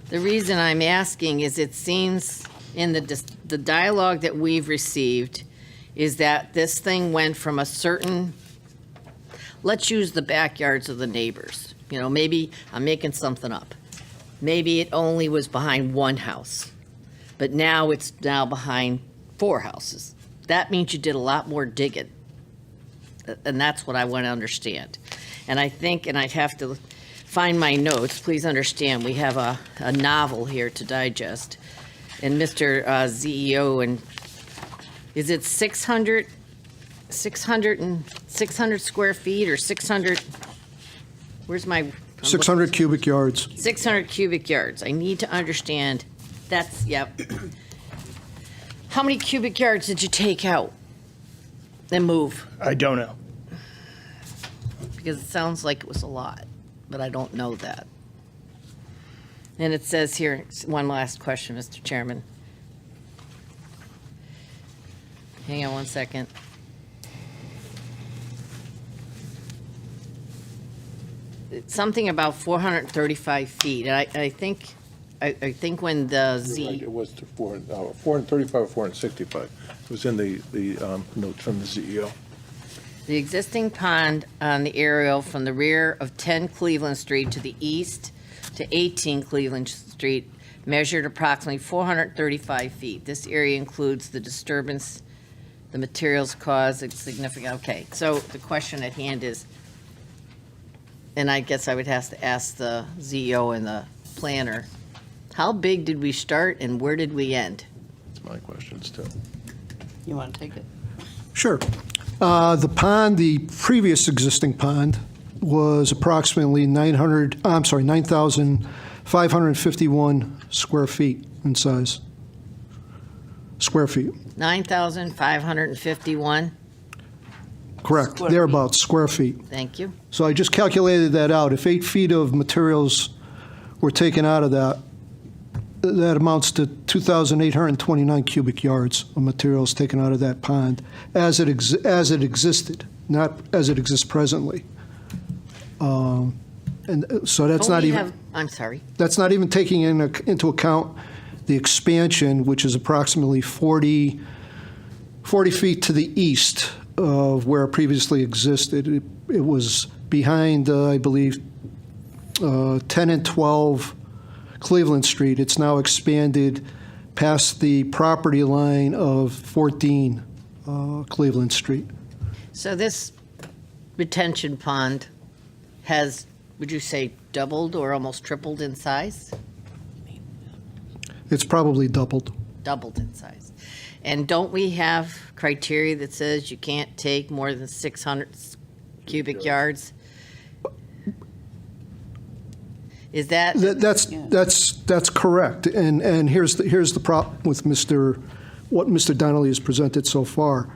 The reason I'm asking is it seems in the dialogue that we've received is that this thing went from a certain, let's use the backyards of the neighbors. You know, maybe I'm making something up. Maybe it only was behind one house, but now it's now behind 4 houses. That means you did a lot more digging. And that's what I want to understand. And I think, and I'd have to find my notes, please understand, we have a novel here to digest. And Mr. CEO, and is it 600 square feet or 600, where's my? 600 cubic yards. 600 cubic yards. I need to understand, that's, yep. How many cubic yards did you take out and move? I don't know. Because it sounds like it was a lot, but I don't know that. And it says here, one last question, Mr. Chairman. Hang on one second. It's something about 435 feet. And I think when the It was 435 or 465. It was in the notes from the CEO. The existing pond on the aerial from the rear of 10 Cleveland Street to the east to 18 Cleveland Street measured approximately 435 feet. This area includes the disturbance, the materials caused, it's significant. Okay, so the question at hand is, and I guess I would have to ask the CEO and the planner, how big did we start and where did we end? That's my questions, too. You want to take it? Sure. The pond, the previous existing pond, was approximately 9,551 square feet in size. Square feet, 9,551, correct, Square thereabouts, square feet. thank you. So I just calculated that out. If 8 feet of materials were taken out of that, that amounts to 2,829 cubic yards of materials taken out of that pond as it existed, not as it exists presently. And so that's Don't not we even. have- I'm sorry. That's not even taking into account the expansion, which is approximately 40 feet to the east of where it previously existed. It was behind, I believe, 10 and 12 Cleveland Street. It's now expanded past the property line of 14 Cleveland Street. So this retention pond has, would you say, doubled or almost tripled in size? It's probably doubled. Doubled in size. And don't we have criteria that says you can't take more than 600 cubic yards? Is that, That's correct. And here's the problem with what Mr. Donnelly has presented so far.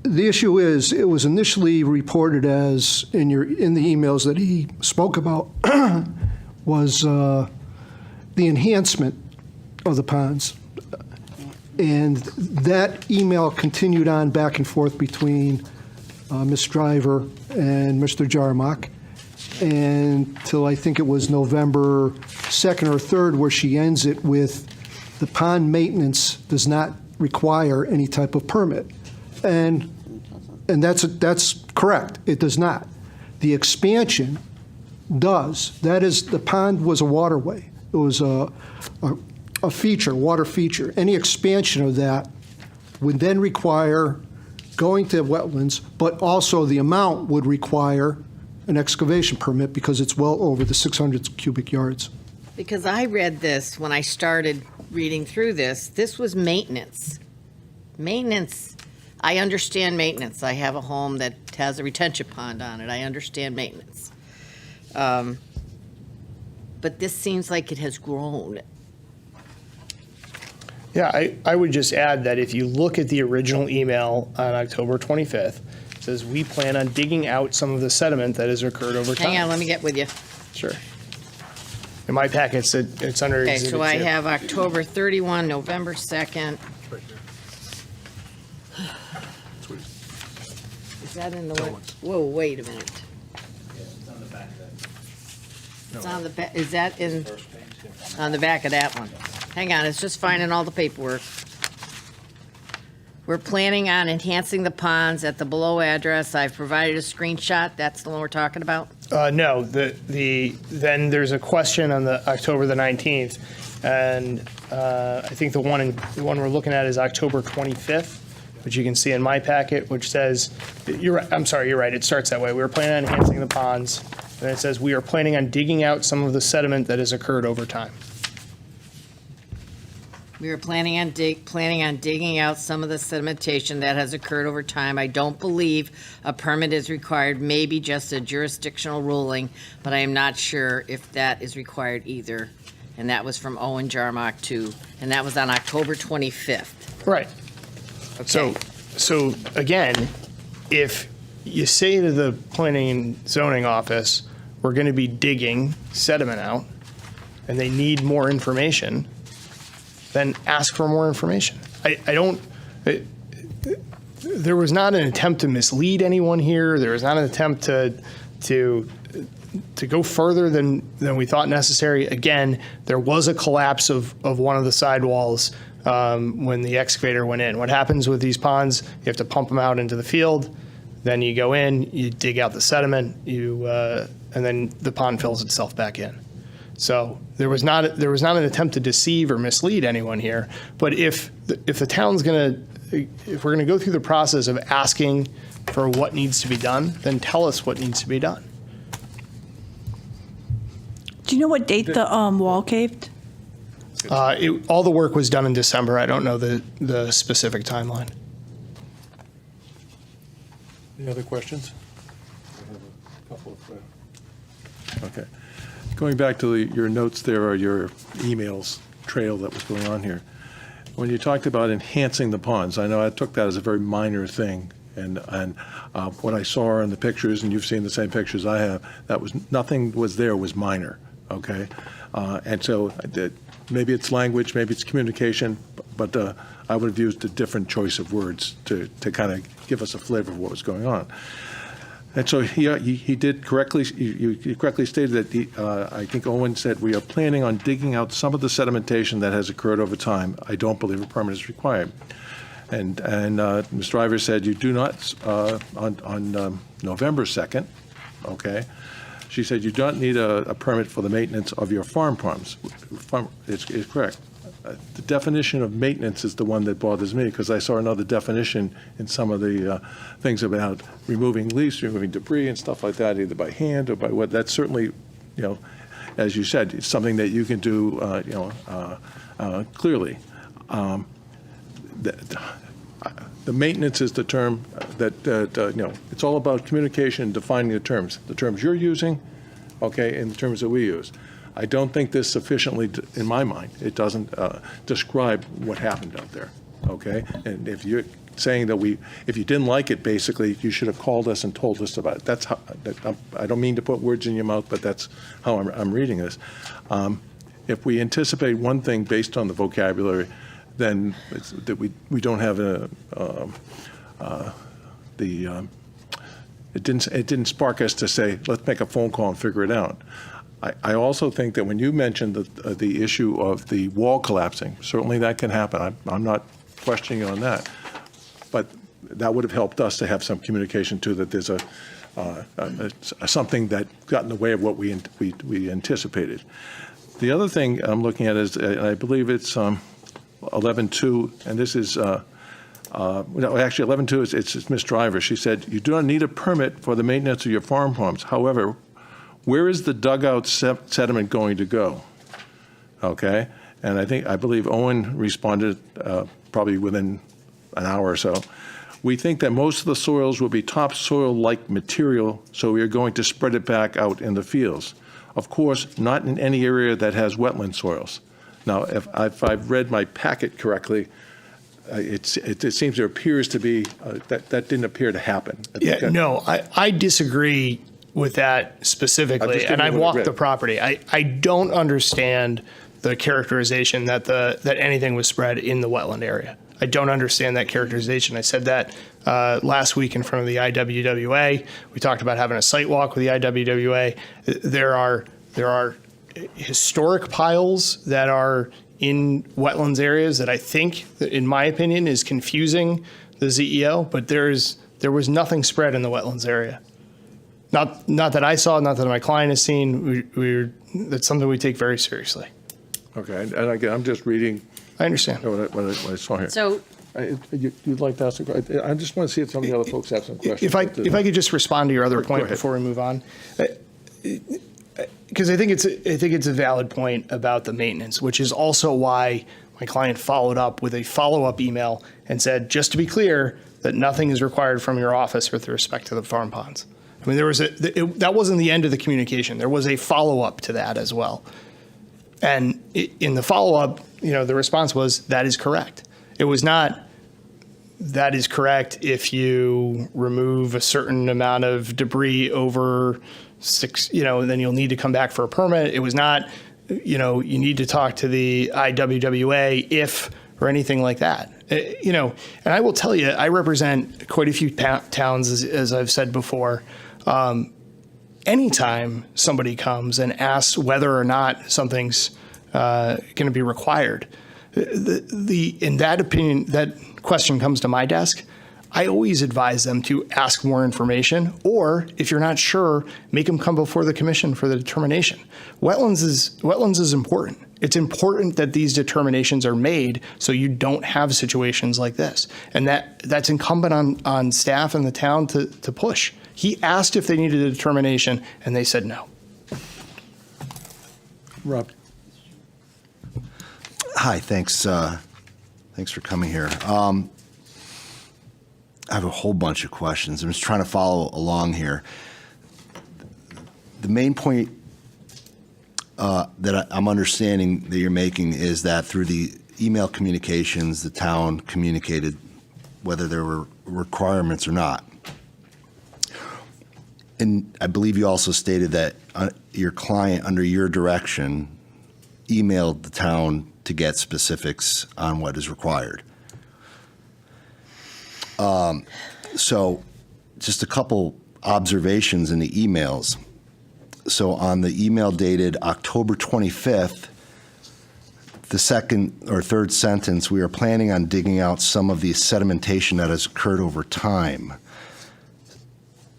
The issue is, it was initially reported as, in the emails that he spoke about, was the enhancement of the ponds. And that email continued on back and forth between Ms. Driver and Mr. Jarmock. until I think it was November 2nd or 3rd, where she ends it with, the pond maintenance does not require any type of permit. And that's correct, it does not. The expansion does. That is, the pond was a waterway. It was a feature, water feature. Any expansion of that would then require going to wetlands, but also the amount would require an excavation permit because it's well over the 600 cubic yards. Because I read this when I started reading through this, this was maintenance. Maintenance, I understand maintenance. I have a home that has a retention pond on it. I understand maintenance. But this seems like it has grown. Yeah, I would just add that if you look at the original email on October 25th, it says, we plan on digging out some of the sediment that has occurred over time. Hang on, let me get with you. Sure. In my packets, it's under Okay, Exhibit so I 2. have October 31, November 2nd. Is that in the, whoa, wait a minute. It's on the back, is that in, on the back of that one? Hang on, it's just finding all the paperwork. We're planning on enhancing the ponds at the below address. I've provided a screenshot. That's the one we're talking about? No, then there's a question on the October the 19th, and I think the one we're looking at is October 25th, which you can see in my packet, which says, you're right, I'm sorry, you're right, it starts that way. We were planning on enhancing the ponds, and it says, we are planning on digging out some of the sediment that has occurred over time. We were planning on digging out some of the sedimentation that has occurred over time. I don't believe a permit is required, maybe just a jurisdictional ruling, but I am not sure if that is required either. And that was from Owen Jarmock too, and that was on October 25th. Right. Okay. So again, if you say to the planning and zoning office, we're going to be digging sediment out, and they need more information, then ask for more information. There was not an attempt to mislead anyone here. There was not an attempt to go further than we thought necessary. Again, there was a collapse of one of the sidewalls when the excavator went in. What happens with these ponds, you have to pump them out into the field, then you go in, you dig out the sediment, and then the pond fills itself back in. So there was not an attempt to deceive or mislead anyone here. But if the town's if we're gonna go through the process of asking for what needs to be done, then tell us what needs to be done. Do you know what date the wall caved? All the work was done in December. I don't know the specific timeline. Any other questions? Okay. Going back to your notes there, or your emails trail that was going on here. When you talked about enhancing the ponds, I know I took that as a very minor thing. And what I saw in the pictures, and you've seen the same pictures I have, nothing was minor, okay? And so maybe it's language, maybe it's communication, but I would have used a different choice of words to kind of give us a flavor of what was going on. And so he did correctly, you correctly stated that I think Owen said, we are planning on digging out some of the sedimentation that has occurred over time. I don't believe a permit is required. And Mr. Ivers said you do not, on November 2nd, okay, she said you don't need a permit for the maintenance of your farm ponds. It's correct. The definition of maintenance is the one that bothers me, because I saw another definition in some of the things about removing leaves, removing debris and stuff like that, either by hand or by what. That's certainly, as you said, it's something that you can do, clearly. The maintenance is the term that, it's all about communication and defining the terms you're using, okay, and the terms that we use. I don't think this sufficiently, in my mind, it doesn't describe what happened out there, okay? And if you're saying that if you didn't like it, basically, you should have called us and told us about it. That's how, I don't mean to put words in your mouth, but that's how I'm reading this. If we anticipate one thing based on the vocabulary, then it's that we don't have It didn't spark us to say, let's make a phone call and figure it out. I also think that when you mentioned the issue of the wall collapsing, certainly that can happen. I'm not questioning you on that. But that would have helped us to have some communication too, that there's something that got in the way of what we anticipated. The other thing I'm looking at is, I believe it's 11.2, and this is, no, actually 11.2 it's Ms. Driver. She said, you do not need a permit for the maintenance of your farm homes. However, where is the dugout sediment going to go? Okay, and I believe Owen responded probably within an hour or so. We think that most of the soils will be topsoil-like material, so we are going to spread it back out in the fields. Of course, not in any area that has wetland soils. Now, if I've read my packet correctly, it seems there appears to be, that didn't appear to happen. Yeah, no, I disagree with that I'm specifically, just giving and I you what I walked read. the property. I don't understand the characterization that that anything was spread in the wetland area. I don't understand that characterization. I said that last week in front of the IWWA. We talked about having a site walk with the IWWA. There are historic piles that are in wetlands areas that I think, in my opinion, is confusing the ZEO, but there was nothing spread in the wetlands area. Not that I saw, not that my client has seen. That's something we take very seriously. Okay, and again, I'm just reading I understand. what I saw here. So You'd like to ask a question? I just want to see if some of the other folks have some questions. If I could just respond to your other Go point ahead. before we move on, because I think it's a valid point about the maintenance, which is also why my client followed up with a follow-up email and said, just to be clear, that nothing is required from your office with respect to the farm ponds. I mean, that wasn't the end of the communication. There was a follow-up to that as well. And in the follow-up, the response was, that is correct. It was not, that is correct if you remove a certain amount of debris over 6, then you'll need to come back for a permit. It was not, you need to talk to the IWWA if, or anything like that. And I will tell you, I represent quite a few towns, as I've said before. Anytime somebody comes and asks whether or not something's going to be required, in that opinion, that question comes to my desk, I always advise them to ask more information, or if you're not sure, make them come before the commission for the determination. Wetlands is important. It's important that these determinations are made so you don't have situations like this. And that's incumbent on staff and the town to push. He asked if they needed a determination, and they said no. Rob. Hi, thanks. Thanks for coming here. I have a whole bunch of questions. I'm just trying to follow along here. The main point that I'm understanding that you're making is that through the email communications, the town communicated whether there were requirements or not. And I believe you also stated that your client, under your direction, emailed the town to get specifics on what is required. So just a couple observations in the emails. So on the email dated October 25th, the second or third sentence, we are planning on digging out some of the sedimentation that has occurred over time.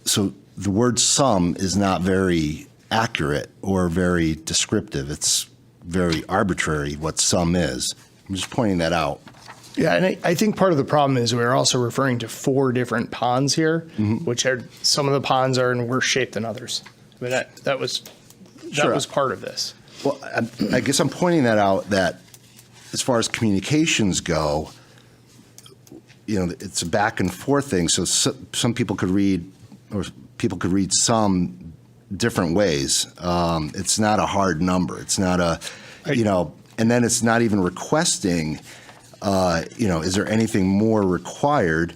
So the word some is not very accurate or very descriptive. It's very arbitrary what some is. I'm just pointing that out. Yeah, and I think part of the problem is we're also referring to 4 different ponds here, which are, some of the ponds are in worse shape than others. I mean, that was Sure. part of this. Well, I guess I'm pointing that out, that as far as communications go, it's a back and forth thing. So some people could read, or people could read some different ways. It's not a hard number. It's not and then it's not even requesting, is there anything more required?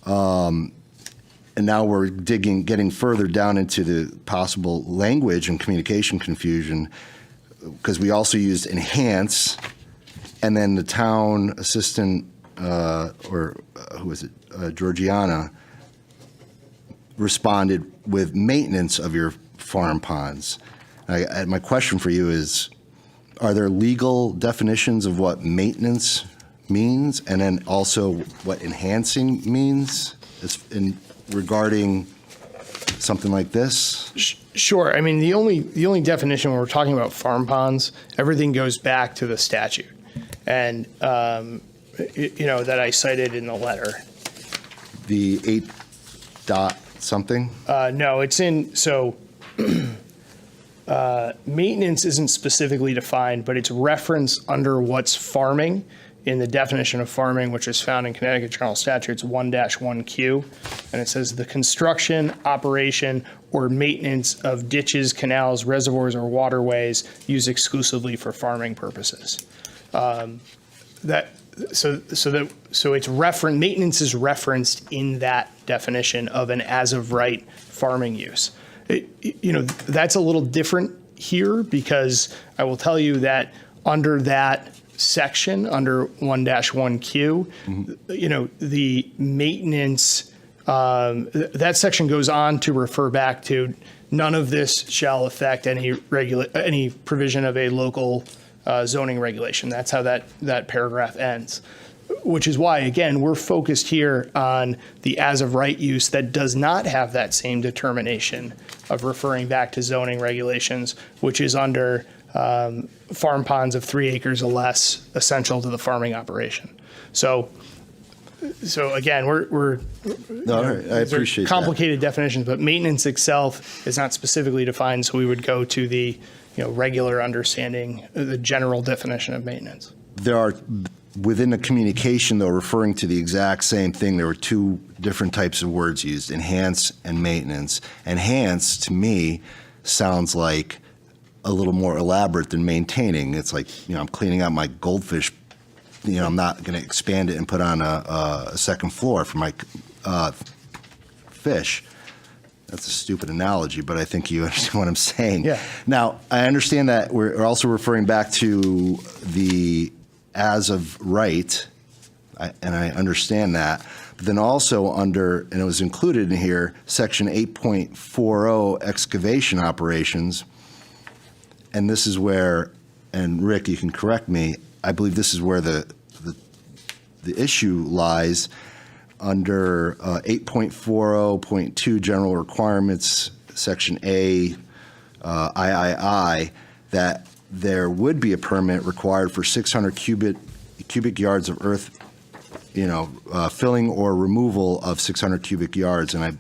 And now we're getting further down into the possible language and communication confusion, because we also used enhance, and then the town assistant, who is it, Georgiana, responded with maintenance of your farm ponds. My question for you is, are there legal definitions of what maintenance means, and then also what enhancing means regarding something like this? Sure. I mean, the only definition when we're talking about farm ponds, everything goes back to the statute, and that I cited in the letter. The 8 dot something? No, it's in, so maintenance isn't specifically defined, but it's referenced under what's farming in the definition of farming, which is found in Connecticut General Statutes 1-1Q. And it says the construction, operation, or maintenance of ditches, canals, reservoirs, or waterways used exclusively for farming purposes. So it's maintenance is referenced in that definition of an as of right farming use. That's a little different here, because I will tell you that under that section, under 1-1Q, the maintenance, that section goes on to refer back to none of this shall affect any provision of a local zoning regulation. That's how that paragraph ends, which is why, again, we're focused here on the as of right use that does not have that same determination of referring back to zoning regulations, which is under farm ponds of 3 acres or less, essential to the farming operation. So again, I appreciate complicated definitions, but maintenance itself is not specifically defined. So we would go to the regular understanding, the general definition of maintenance. There are, within the communication, though, referring to the exact same thing, there were 2 different types of words used, enhance and maintenance. Enhance, to me, sounds like a little more elaborate than maintaining. It's like, I'm cleaning out my goldfish. I'm not going to expand it and put on a second floor for my fish. That's a stupid analogy, but I think you understand what I'm saying. Yeah. Now, I understand that we're also referring back to the as of right, and I understand that. But then also under, and it was included in here, Section 8.40 excavation operations. And this is where, and Rick, you can correct me, I believe this is where the issue lies under 8.40.2 general requirements, Section A, III, that there would be a permit required for 600 cubic yards of earth, filling or removal of 600 cubic yards. And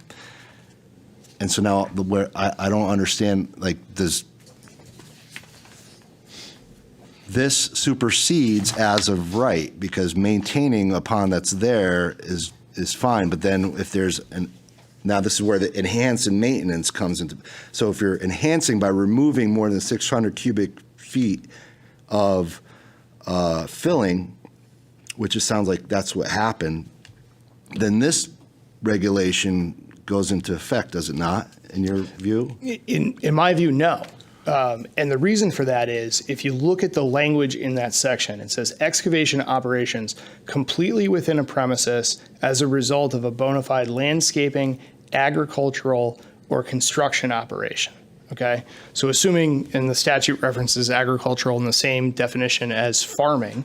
so now where I don't understand, this supersedes as of right, because maintaining a pond that's there is fine. But then if there's now this is where the enhance and maintenance comes into. So if you're enhancing by removing more than 600 cubic feet of filling, which it sounds like that's what happened, then this regulation goes into effect, does it not, in your view? In my view, no. And the reason for that is, if you look at the language in that section, it says excavation operations completely within a premises as a result of a bona fide landscaping, agricultural, or construction operation. Okay? So assuming, and the statute references agricultural in the same definition as farming,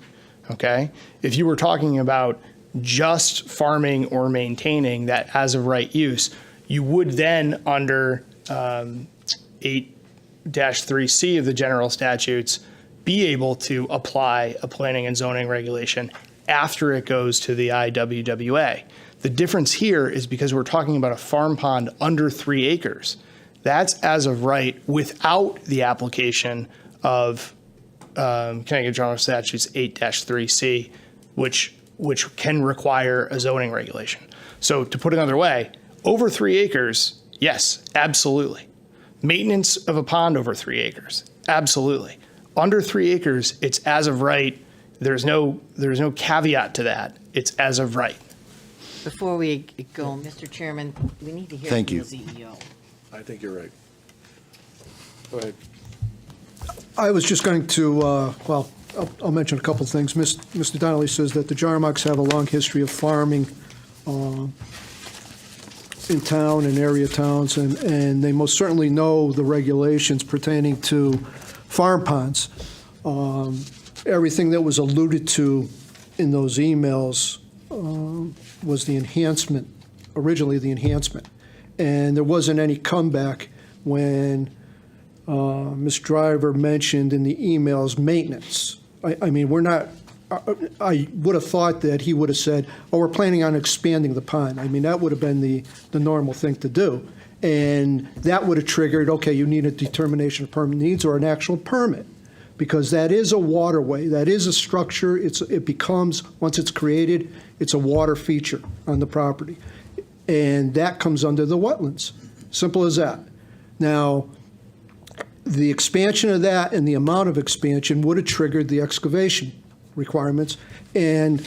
okay? If you were talking about just farming or maintaining that as of right use, you would then, under 8-3C of the general statutes, be able to apply a planning and zoning regulation after it goes to the IWWA. The difference here is because we're talking about a farm pond under 3 acres. That's as of right without the application of Connecticut General Statutes 8-3C, which can require a zoning regulation. So to put it another way, over 3 acres, yes, absolutely. Maintenance of a pond over 3 acres, absolutely. Under 3 acres, it's as of right. There's no caveat to that. It's as of right. Before we go, Mr. Chairman, we need to hear Thank from you. the CEO. I think you're right. Go ahead. I was just going to, I'll mention a couple things. Mr. Donnelly says that the Jarmucks have a long history of farming. in town and area towns, and they most certainly know the regulations pertaining to farm ponds. Everything that was alluded to in those emails was the enhancement, originally the enhancement. And there wasn't any comeback when Ms. Driver mentioned in the emails maintenance. I mean, we're not, I would have thought that he would have said, oh, we're planning on expanding the pond. I mean, that would have been the normal thing to do. And that would have triggered, okay, you need a determination of permanent needs or an actual permit, because that is a waterway, that is a structure. It becomes, once it's created, it's a water feature on the property. And that comes under the wetlands. Simple as that. Now, the expansion of that and the amount of expansion would have triggered the excavation requirements. And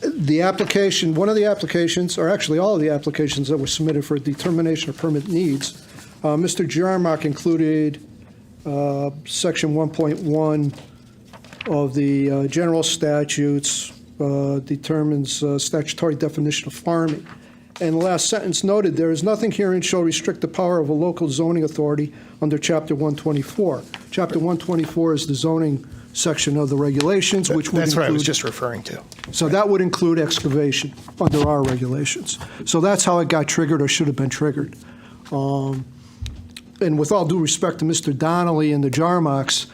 the application, one of the applications, or actually all of the applications that were submitted for determination of permit needs, Mr. Jarmark included Section 1.1 of the general statutes, determines statutory definition of farming. And the last sentence noted, there is nothing herein shall restrict the power of a local zoning authority under Chapter 124. Chapter 124 is the zoning section of the regulations, which would That's what I was include- just referring to. So that would include excavation under our regulations. So that's how it got triggered or should have been triggered. And with all due respect to Mr. Donnelly and the Jarmarks,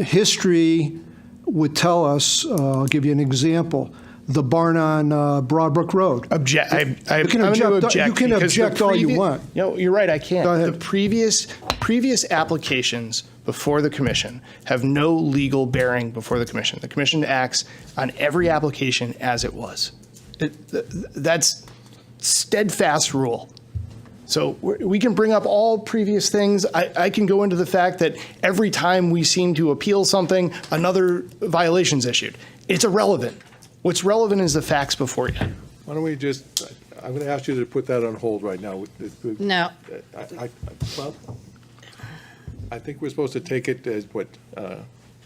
history would tell us, I'll give you an example, the barn on Broadbrook Road. I'm You can gonna object- you can because the object all you previ- want. No, you're right, I can't. Go ahead. The previous applications before the commission have no legal bearing before the commission. The commission acts on every application as it was. That's steadfast rule. So we can bring up all previous things. I can go into the fact that every time we seem to appeal something, another violation's issued. It's irrelevant. What's relevant is the facts before you. Why don't we just, I'm going to ask you to put that on hold right now. No, Well, I think we're supposed to take it as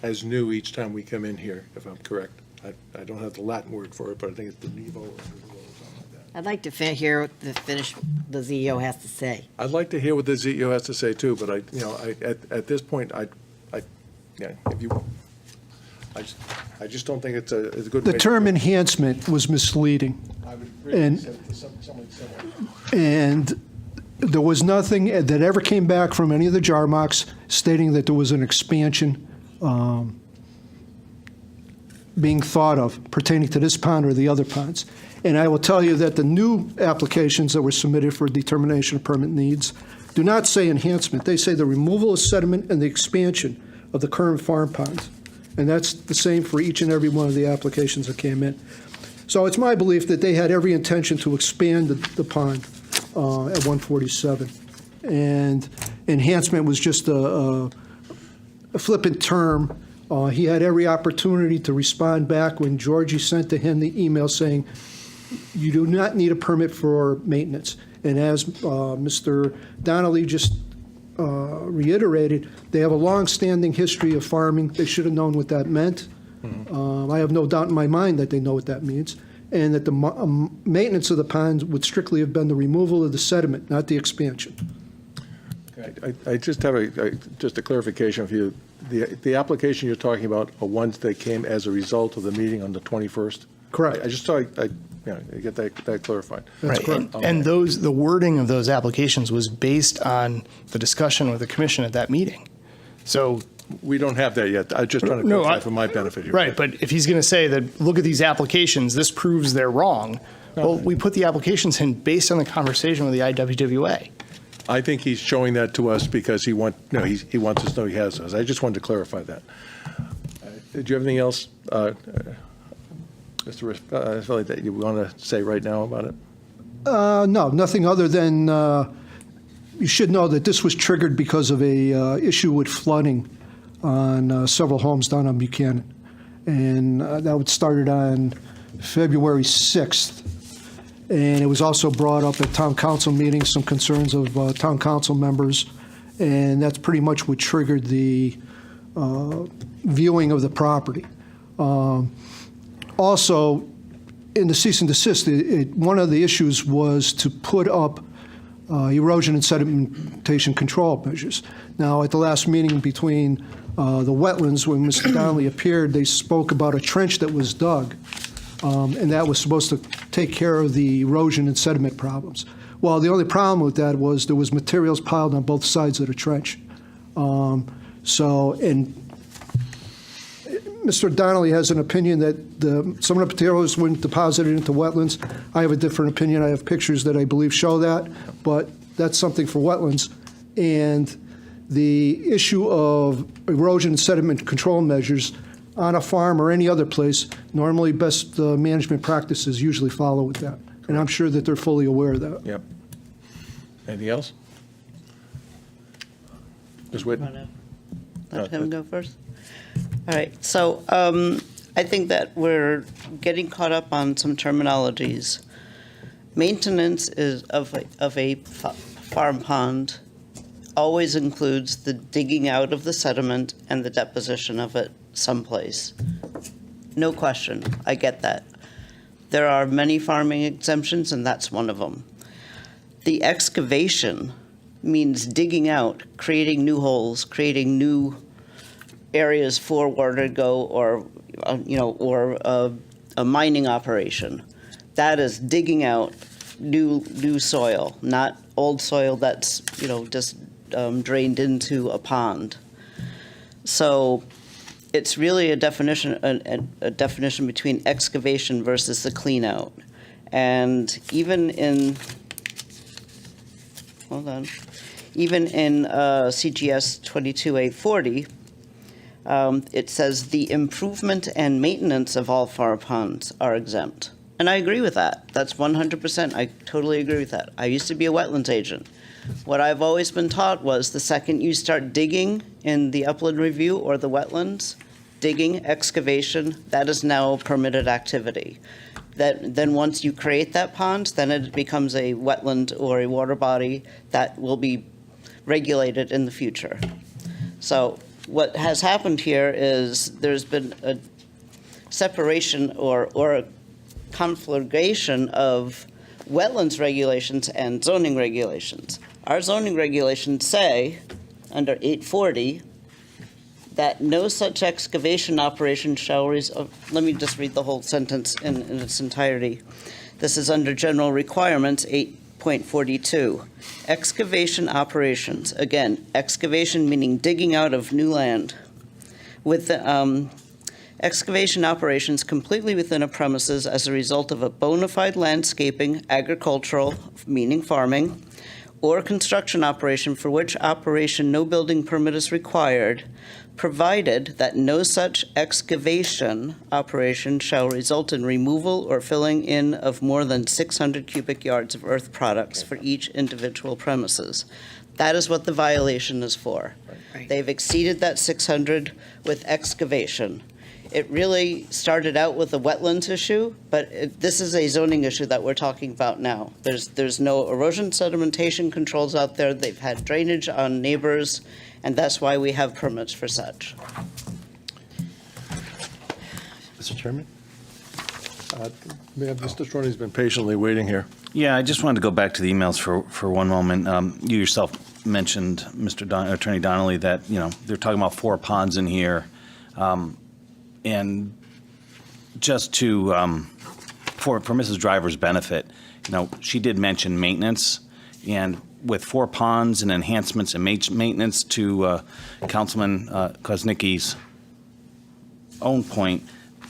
as new each time we come in here, if I'm correct. I don't have the Latin word for it, but I think it's de novo or something like that. I'd like to hear what the ZEO has to say. I'd like to hear what the CEO has to say too, but at this point, I just don't think it's a good. The way to term go. enhancement was misleading. I would really and- say something similar. And there was nothing that ever came back from any of the Jarmarks stating that there was an expansion being thought of pertaining to this pond or the other ponds. And I will tell you that the new applications that were submitted for determination of permit needs do not say enhancement. They say the removal of sediment and the expansion of the current farm ponds. And that's the same for each and every one of the applications that came in. So it's my belief that they had every intention to expand the pond at 147. And enhancement was just a flippant term. He had every opportunity to respond back when Georgie sent to him the email saying, you do not need a permit for maintenance. And as Mr. Donnelly just reiterated, they have a long-standing history of farming. They should have known what that meant. I have no doubt in my mind that they know what that means, and that the maintenance of the ponds would strictly have been the removal of the sediment, not the expansion. I just have just a clarification for you. The application you're talking about are ones that came as a result of the meeting on the 21st? Correct. I just thought, I get that clarified. That's Right. correct. And the wording of those applications was based on the discussion with the commission at that meeting. So, We don't have that yet. I'm just trying to No, clarify I- for my benefit here. right, but if he's going to say that, look at these applications, this proves they're wrong, well, we put the applications in based on the conversation with the IWWA. I think he's showing that to us because he wants us to know he has those. I just wanted to clarify that. Did you have anything else, Mr. Risfelli, that you want to say right now about it? No, nothing other than you should know that this was triggered because of a issue with flooding on several homes down on Buchanan. And that started on February 6th. And it was also brought up at town council meetings, some concerns of town council members. And that's pretty much what triggered the viewing of the property. Also, in the cease and desist, one of the issues was to put up erosion and sedimentation control measures. Now, at the last meeting between the wetlands, when Mr. Donnelly appeared, they spoke about a trench that was dug, and that was supposed to take care of the erosion and sediment problems. Well, the only problem with that was there was materials piled on both sides of the trench. And Mr. Donnelly has an opinion that some of the materials weren't deposited into wetlands. I have a different opinion. I have pictures that I believe show that, but that's something for wetlands. And the issue of erosion and sediment control measures on a farm or any other place, normally best management practices usually follow with that. And I'm sure that they're fully aware of that. Yep. Anything else? Ms. Whitten? Let him go first. All right, so I think that we're getting caught up on some terminologies. Maintenance of a farm pond always includes the digging out of the sediment and the deposition of it someplace. No question, I get that. There are many farming exemptions, and that's one of them. The excavation means digging out, creating new holes, creating new areas for water to go, or a mining operation. That is digging out new soil, not old soil that's just drained into a pond. So it's really a definition between excavation versus the clean out. And even in CGS 22A40, it says the improvement and maintenance of all farm ponds are exempt. And I agree with that. That's 100%. I totally agree with that. I used to be a wetlands agent. What I've always been taught was the second you start digging in the upland review or the wetlands, digging, excavation, that is now a permitted activity. Then once you create that pond, then it becomes a wetland or a water body that will be regulated in the future. So what has happened here is there's been a separation or a conflagration of wetlands regulations and zoning regulations. Our zoning regulations say, under 840, that no such excavation operation shall let me just read the whole sentence in its entirety. This is under general requirements 8.42. Excavation operations, again, excavation meaning digging out of new land, with the excavation operations completely within a premises as a result of a bona fide landscaping, agricultural, meaning farming, or construction operation for which operation no building permit is required, provided that no such excavation operation shall result in removal or filling in of more than 600 cubic yards of earth products for each individual premises. That is what the violation is for. Right. They've exceeded that 600 with excavation. It really started out with a wetlands issue, but this is a zoning issue that we're talking about now. There's no erosion sedimentation controls out there. They've had drainage on neighbors, and that's why we have permits for such. Mr. Chairman? Mr. Stroni's been patiently waiting here. Yeah, I just wanted to go back to the emails for one moment. You yourself mentioned, Attorney Donnelly, that they're talking about 4 ponds in here, and just to for Mrs. Driver's benefit, she did mention maintenance, and with 4 ponds and enhancements and maintenance to Councilman Koznicki's own point,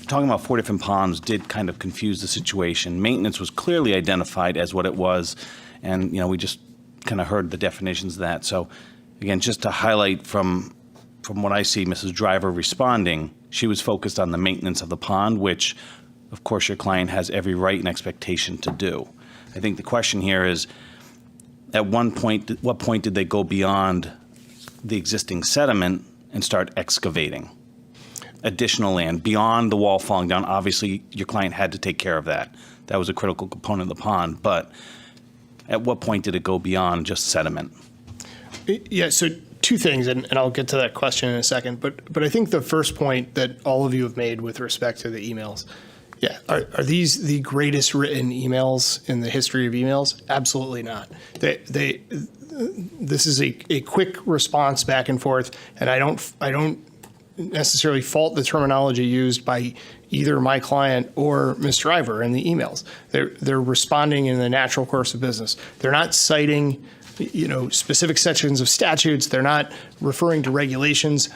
talking about 4 different ponds did kind of confuse the situation. Maintenance was clearly identified as what it was, and we just kind of heard the definitions of that. So again, just to highlight from what I see, Mrs. Driver responding, she was focused on the maintenance of the pond, which of course your client has every right and expectation to do. I think the question here is, at what point did they go beyond the existing sediment and start excavating additional land beyond the wall falling down? Obviously, your client had to take care of that. That was a critical component of the pond. But at what point did it go beyond just sediment? Yeah, so 2 things, and I'll get to that question in a second. But I think the first point that all of you have made with respect to the emails Yeah. Are these the greatest written emails in the history of emails? Absolutely not. This is a quick response back and forth, and I don't necessarily fault the terminology used by either my client or Ms. Driver in the emails. They're responding in the natural course of business. They're not citing, specific sections of statutes. They're not referring to regulations.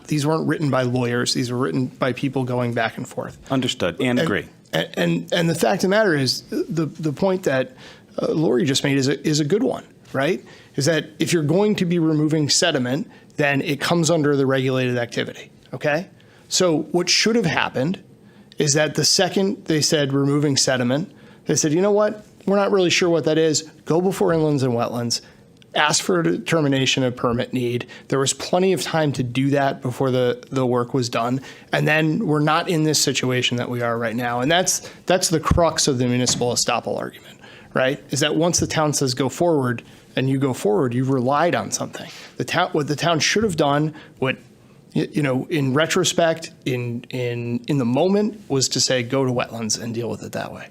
These weren't written by lawyers. These were written by people going back and forth. Understood and agree. And the fact of the matter is, the point that Lori just made is a good one, right? Is that if you're going to be removing sediment, then it comes under the regulated activity, okay? So what should have happened is that the second they said removing sediment, they said, you know what? We're not really sure what that is. Go before Inlands and Wetlands. Ask for a determination of permit need. There was plenty of time to do that before the work was done. And then we're not in this situation that we are right now. And that's the crux of the municipal estoppel argument, right? Is that once the town says go forward and you go forward, you've relied on something. What the town should have done, in retrospect, in the moment, was to say go to wetlands and deal with it that way.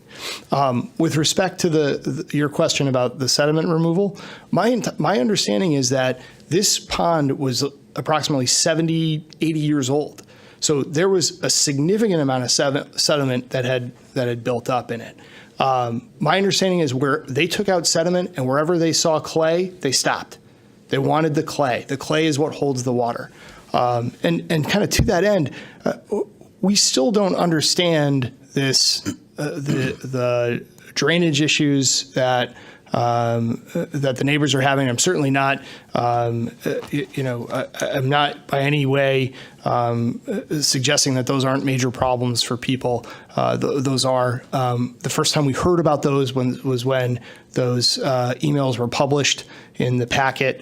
With respect to your question about the sediment removal, my understanding is that this pond was approximately 70, 80 years old. So there was a significant amount of sediment that had built up in it. My understanding is where they took out sediment and wherever they saw clay, they stopped. They wanted the clay. The clay is what holds the water. And kind of to that end, we still don't understand the drainage issues that the neighbors are having. I'm certainly not, I'm not by any way suggesting that those aren't major problems for people. Those are. The first time we heard about those was when those emails were published in the packet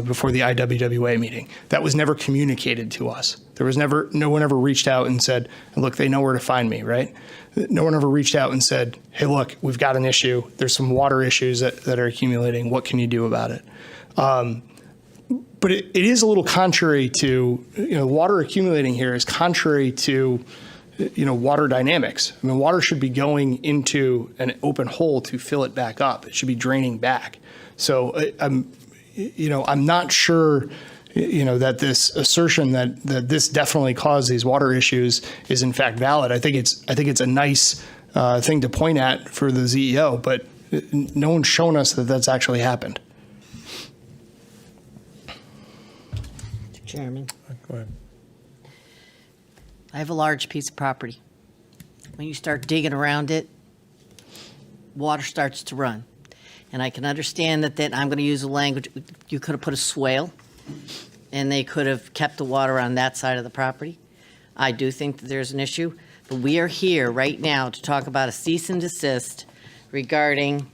before the IWWA meeting. That was never communicated to us. No one ever reached out and said, look, they know where to find me, right? No one ever reached out and said, hey, look, we've got an issue. There's some water issues that are accumulating. What can you do about it? But it is a little contrary to, water accumulating here is contrary to, water dynamics. I mean, water should be going into an open hole to fill it back up. It should be draining back. So I'm not sure, that this assertion that this definitely caused these water issues is in fact valid. I think it's a nice thing to point at for the ZEO, but no one's shown us that that's actually happened. Mr. Chairman, Go ahead. I have a large piece of property. When you start digging around it, water starts to run. And I can understand that I'm going to use a language, you could have put a swale, and they could have kept the water on that side of the property. I do think that there's an issue, but we are here right now to talk about a cease and desist regarding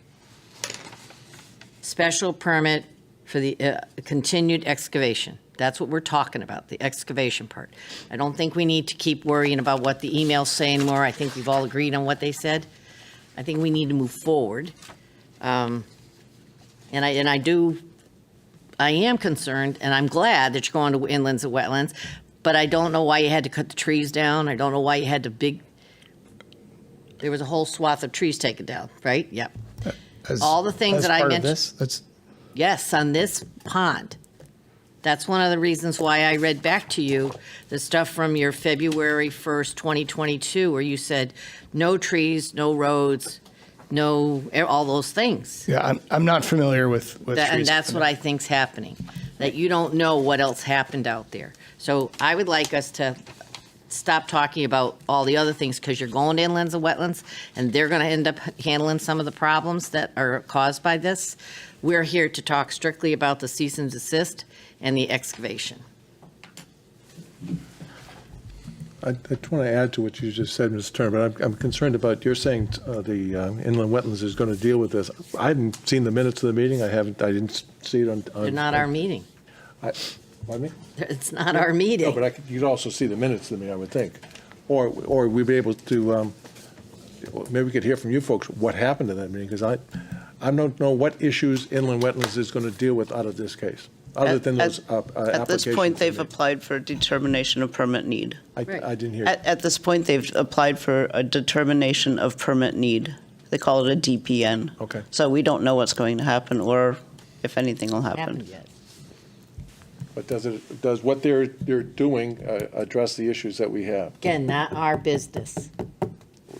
special permit for the continued excavation. That's what we're talking about, the excavation part. I don't think we need to keep worrying about what the emails say anymore. I think we've all agreed on what they said. I think we need to move forward. And I am concerned, and I'm glad that you're going to inlands and wetlands, but I don't know why you had to cut the trees down. I don't know why you had to there was a whole swath of trees taken down, right? Yep. All the things that I mentioned. Yes, on this pond. That's one of the reasons why I read back to you the stuff from your February 1st, 2022, where you said no trees, no roads, no, all those things. Yeah, I'm not familiar with trees. And that's what I think's happening, that you don't know what else happened out there. So I would like us to stop talking about all the other things, because you're going to inlands and wetlands, and they're going to end up handling some of the problems that are caused by this. We're here to talk strictly about the cease and desist and the excavation. I just want to add to what you just said, Ms. Turner, but I'm concerned about, you're saying the inland wetlands is going to deal with this. I hadn't seen the minutes of the meeting. I didn't see it on. They're not our meeting. Pardon me? It's not our meeting. No, but you'd also see the minutes of the meeting, I would think. Or we'd be able to, maybe we could hear from you folks what happened to that meeting, because I don't know what issues inland wetlands is going to deal with out of this case. other than those At this point, applications they've they made. applied for a determination of permit need. I didn't hear. At this point, they've applied for a determination of permit need. They call it a DPN. Okay. So we don't know what's going to happen or if anything will happen. Happened yet. But does what they're doing address the issues that we have? Again, not our business.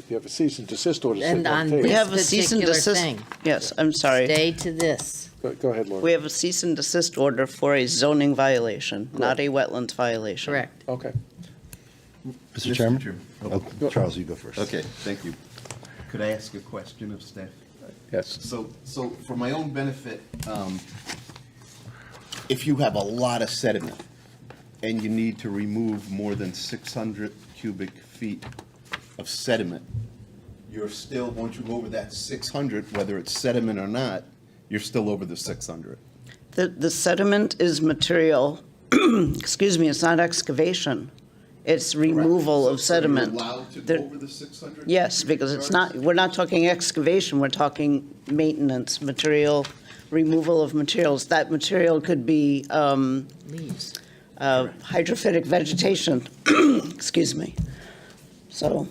You have a cease and desist order sitting And on on the We this table. have a cease and particular desist. thing. Yes, I'm sorry. Stay to this. Go ahead, Lori. We have a cease and desist order for a zoning violation, not a wetlands violation. Correct. Okay. Mr. Chairman? Oh, Charles, you go first. Okay, thank you. Could I ask a question of staff? Yes. So for my own benefit, if you have a lot of sediment and you need to remove more than 600 cubic feet of sediment, you're still, once you go over that 600, whether it's sediment or not, you're still over the 600. The sediment is material, excuse me, it's not excavation. It's removal of sediment. So you're allowed to There- go over the 600? Yes, because it's not, we're not talking excavation, we're talking maintenance, material, removal of materials. That material could be Leaves. hydrophytic vegetation, excuse me. So,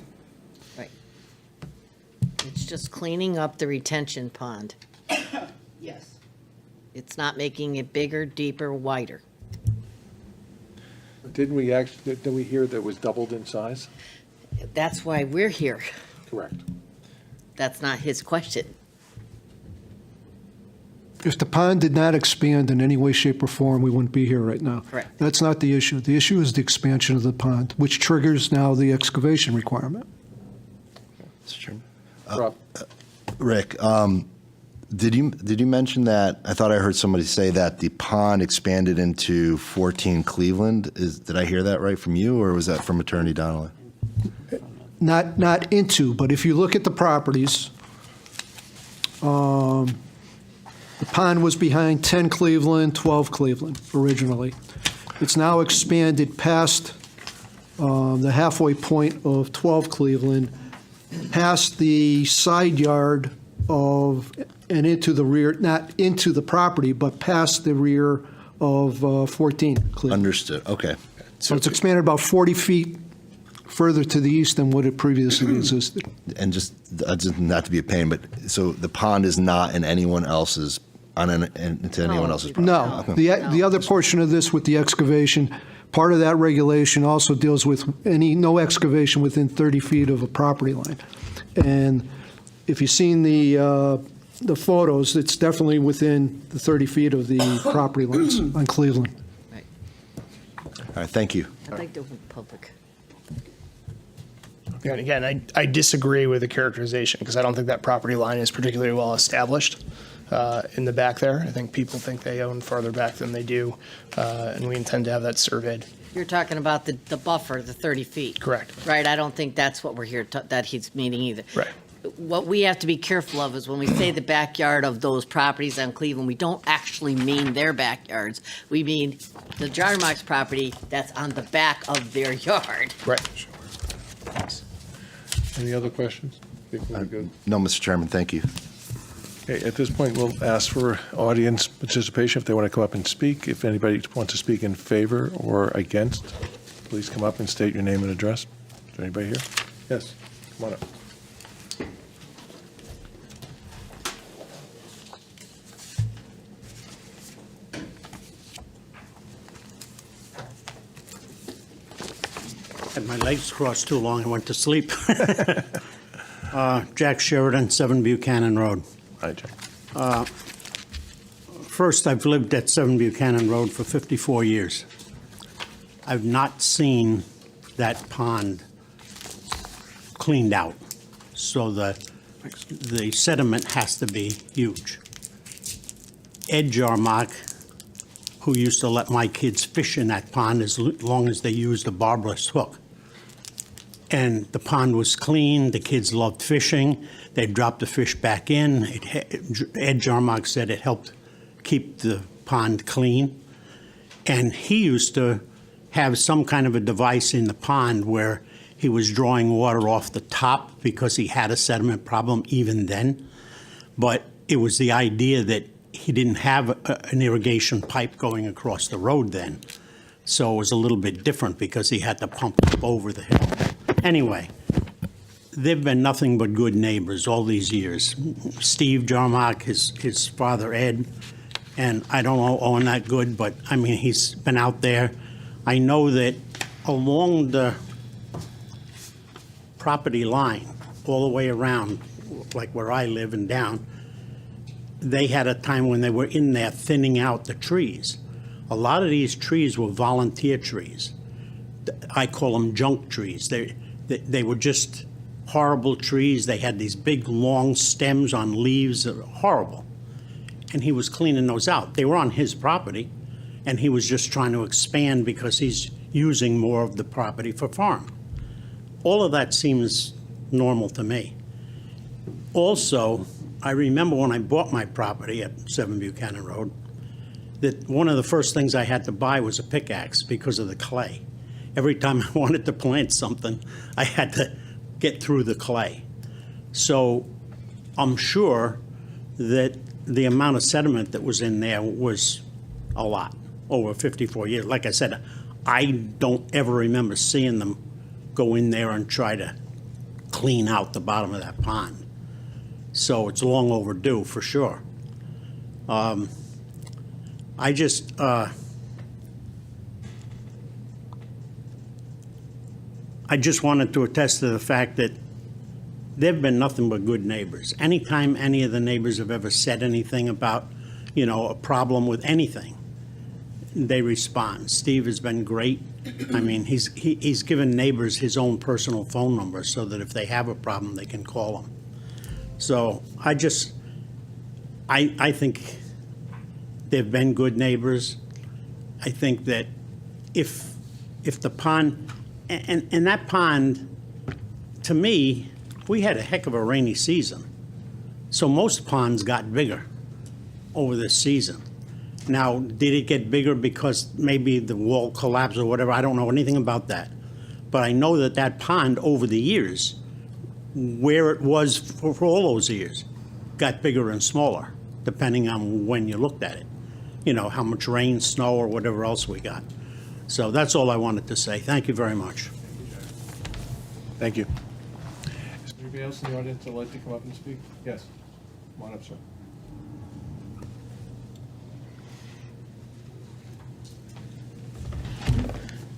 It's just cleaning up the retention pond. yes. It's not making it bigger, deeper, wider. Didn't we hear that it was doubled in size? That's why we're here. Correct. That's not his question. If the pond did not expand in any way, shape, or form, we wouldn't be here right now. Correct. That's not the issue. The issue is the expansion of the pond, which triggers now the excavation requirement. Mr. Chairman? Rob? Rick, did you mention that, I thought I heard somebody say that the pond expanded into 14 Cleveland? Did I hear that right from you, or was that from Attorney Donnelly? Not into, but if you look at the properties, the pond was behind 10 Cleveland, 12 Cleveland originally. It's now expanded past the halfway point of 12 Cleveland, past the side yard of, and into the rear, not into the property, but past the rear of 14 Cleveland. Understood, okay. So it's expanded about 40 feet further to the east than what it previously existed. And just not to be a pain, but, so the pond is not in anyone else's, into anyone else's property? No. The other portion of this with the excavation, part of that regulation also deals with no excavation within 30 feet of a property line. And if you've seen the photos, it's definitely within the 30 feet of the property lines on Cleveland. All right, thank you. I'd like to open public. And again, I disagree with the characterization because I don't think that property line is particularly well established in the back there. I think people think they own farther back than they do, and we intend to have that surveyed. You're talking about the buffer, the 30 feet. Correct. Right, I don't think that's what we're here, that he's meaning either. Right. What we have to be careful of is when we say the backyard of those properties on Cleveland, we don't actually mean their backyards. We mean the Jarmark's property that's on the back of their yard. Right. Any other questions? Before we go? No, Mr. Chairman, thank you. Okay, at this point, we'll ask for audience participation if they want to come up and speak. If anybody wants to speak in favor or against, please come up and state your name and address. Is there anybody here? Yes, come on up. Had my legs crossed too long, I went to sleep. Jack Sheridan, 7 Buchanan Road. Hi, Jack. First, I've lived at 7 Buchanan Road for 54 years. I've not seen that pond cleaned out, so the sediment has to be huge. Ed Jarmark, who used to let my kids fish in that pond as long as they used a barbless hook. And the pond was clean, the kids loved fishing, they'd drop the fish back in. Ed Jarmark said it helped keep the pond clean. And he used to have some kind of a device in the pond where he was drawing water off the top because he had a sediment problem even then. But it was the idea that he didn't have an irrigation pipe going across the road then. So it was a little bit different because he had to pump up over the hill. Anyway, they've been nothing but good neighbors all these years. Steve Jarmark, his father Ed, and I don't know Owen that good, but I mean, he's been out there. I know that along the property line, all the way around, like where I live and down, they had a time when they were in there thinning out the trees. A lot of these trees were volunteer trees. I call them junk trees. They were just horrible trees. They had these big, long stems on leaves that were horrible. And he was cleaning those out. They were on his property, and he was just trying to expand because he's using more of the property for farm. All of that seems normal to me. Also, I remember when I bought my property at 7 Buchanan Road, that one of the first things I had to buy was a pickaxe because of the clay. Every time I wanted to plant something, I had to get through the clay. So I'm sure that the amount of sediment that was in there was a lot, over 54 years. Like I said, I don't ever remember seeing them go in there and try to clean out the bottom of that pond. So it's long overdue, for sure. I just, I just wanted to attest to the fact that they've been nothing but good neighbors. Anytime any of the neighbors have ever said anything about, you know, a problem with anything, they respond. Steve has been great. I mean, he's given neighbors his own personal phone number so that if they have a problem, they can call him. So I think they've been good neighbors. I think that if the pond, and that pond, to me, we had a heck of a rainy season. So most ponds got bigger over this season. Now, did it get bigger because maybe the wall collapsed or whatever? I don't know anything about that. But I know that that pond over the years, where it was for all those years, got bigger and smaller, depending on when you looked at it. You know, how much rain, snow, or whatever else we got. So that's all I wanted to say. Thank you very much. Thank you. Is there anybody else in the audience that'd like to come up and speak? Yes. Come on up, sir.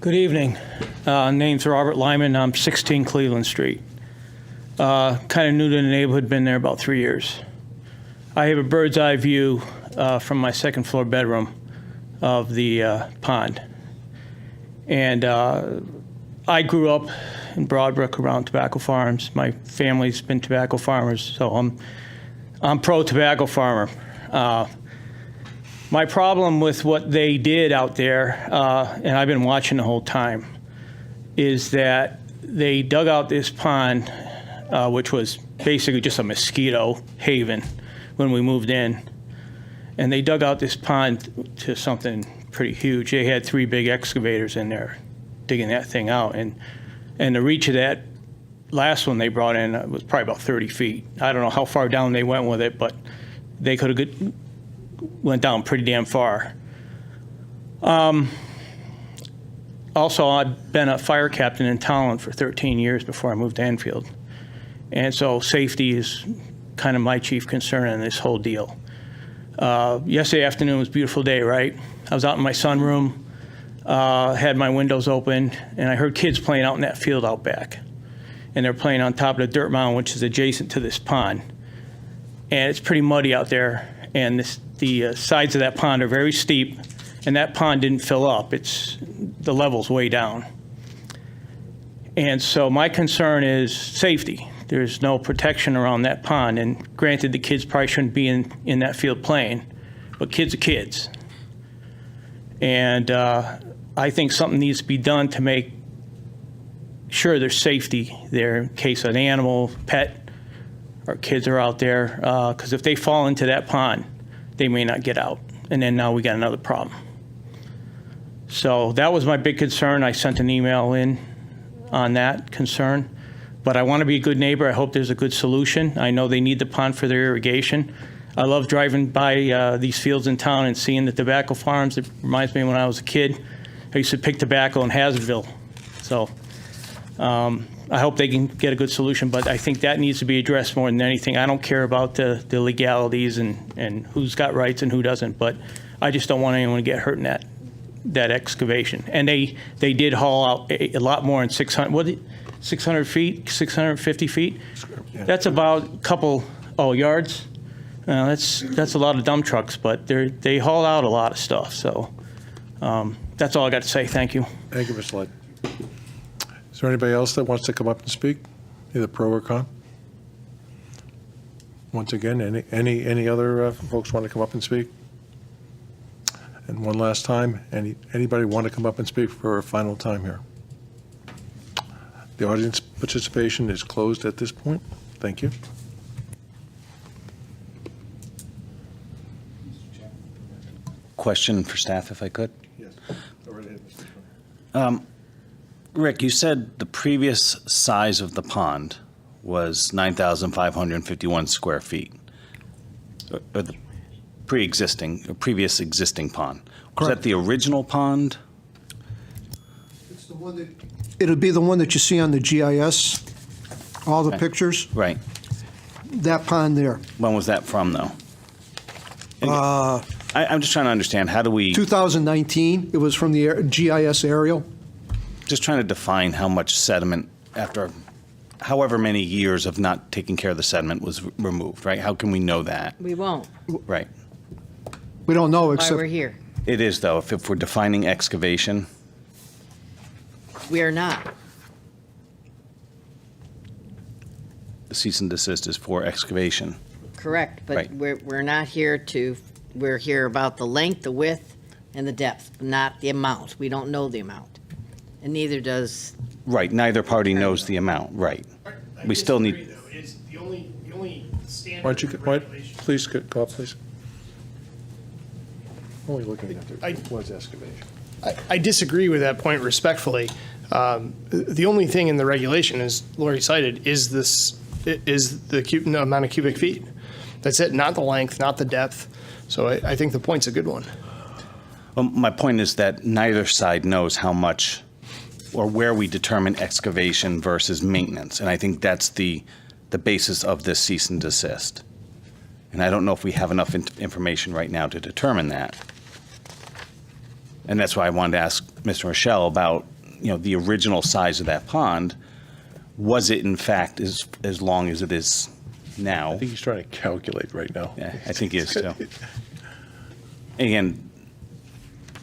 Good evening. Name's Robert Lyman. I'm 16 Cleveland Street. Kind of new to the neighborhood, been there about 3 years. I have a bird's eye view from my second floor bedroom of the pond. And I grew up in Broadbrook around tobacco farms. My family's been tobacco farmers, so I'm pro-tobacco farmer. My problem with what they did out there, and I've been watching the whole time, is that they dug out this pond, which was basically just a mosquito haven when we moved in. And they dug out this pond to something pretty huge. They had 3 big excavators in there digging that thing out. And the reach of that last one they brought in was probably about 30 feet. I don't know how far down they went with it, but they could have went down pretty damn far. Also, I've been a fire captain in Townsend for 13 years before I moved to Enfield. And so safety is kind of my chief concern in this whole deal. Yesterday afternoon was a beautiful day, right? I was out in my sunroom, had my windows open, and I heard kids playing out in that field out back. And they're playing on top of the dirt mound, which is adjacent to this pond. And it's pretty muddy out there, and the sides of that pond are very steep, and that pond didn't fill up. The level's way down. And so my concern is safety. There's no protection around that pond, and granted, the kids probably shouldn't be in that field playing, but kids are kids. And I think something needs to be done to make sure there's safety there in case an animal, pet, or kids are out there, because if they fall into that pond, they may not get out, and then now we got another problem. So that was my big concern. I sent an email in on that concern. But I want to be a good neighbor. I hope there's a good solution. I know they need the pond for their irrigation. I love driving by these fields in town and seeing the tobacco farms. It reminds me when I was a kid. I used to pick tobacco in Hazardville. So I hope they can get a good solution, but I think that needs to be addressed more than anything. I don't care about the legalities and who's got rights and who doesn't, but I just don't want anyone to get hurt in that excavation. And they did haul out a lot more than 600 feet, 650 feet. That's about a couple yards. That's a lot of dump trucks, but they haul out a lot of stuff. So that's all I got to say. Thank you. Thank you, Mr. Light. Is there anybody else that wants to come up and speak, either pro or con? Once again, any other folks want to come up and speak? And one last time, anybody want to come up and speak for a final time here? The audience participation is closed at this point. Thank you. Question for staff, if I could. Yes. Go right ahead, Mr. Chairman. Rick, you said the previous size of the pond was 9,551 square feet, or the previous existing pond. Was that the original pond? It'll be the one that you see on the GIS, all the Okay. pictures, Right. that pond there. When was that from, though? I'm just trying to understand, how do we, 2019, it was from the GIS aerial. just trying to define how much sediment after however many years of not taking care of the sediment was removed, right? How can we know that? We won't. Right. We don't know Why except. we're here. It is, though, if we're defining excavation. We are not. The cease and desist is for excavation. Correct, but Right. we're not here we're here about the length, the width, and the depth, not the amount. We don't know the amount. And neither does, Right, neither party knows the amount, right. We still need, The only standard Why don't you, please, go up, please. Only looking at was excavation. I disagree with that point respectfully. The only thing in the regulation, as Lori cited, is the amount of cubic feet. That's it, not the length, not the depth. So I think the point's a good one. well, my point is that neither side knows how much or where we determine excavation versus maintenance. And I think that's the basis of this cease and desist. And I don't know if we have enough information right now to determine that. And that's why I wanted to ask Mr. Rochelle about, the original size of that pond. Was it in fact as long as it is now? I think he's trying to calculate right now. Yeah, I think he is too. Again,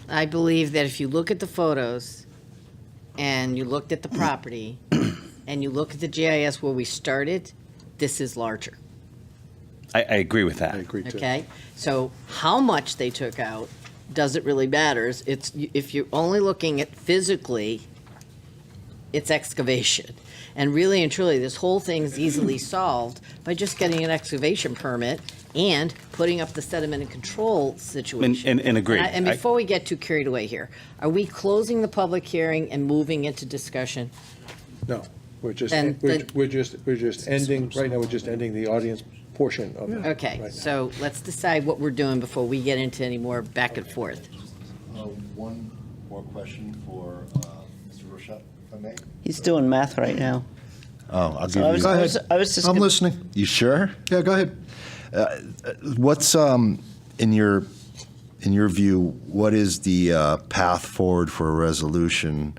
I believe that if you look at the photos and you looked at the property and you look at the GIS where we started, this is larger, I agree with that. I agree too. okay? So how much they took out doesn't really matter. If you're only looking at physically, it's excavation. And really and truly, this whole thing's easily solved by just getting an excavation permit and putting up the sediment and control situation. And agree. And before we get too carried away here, are we closing the public hearing and moving into discussion? No, we're just, Then- we're just ending, right now, we're just ending the audience portion of it. Okay, right now. so let's decide what we're doing before we get into any more back and forth. One more question for Mr. Rochette, if I may. He's doing math right now. Oh, I'll give So I you. was, Go I ahead. was, I was just. I'm gonna- listening. You sure? Yeah, go ahead. What's in your view? What is the path forward for a resolution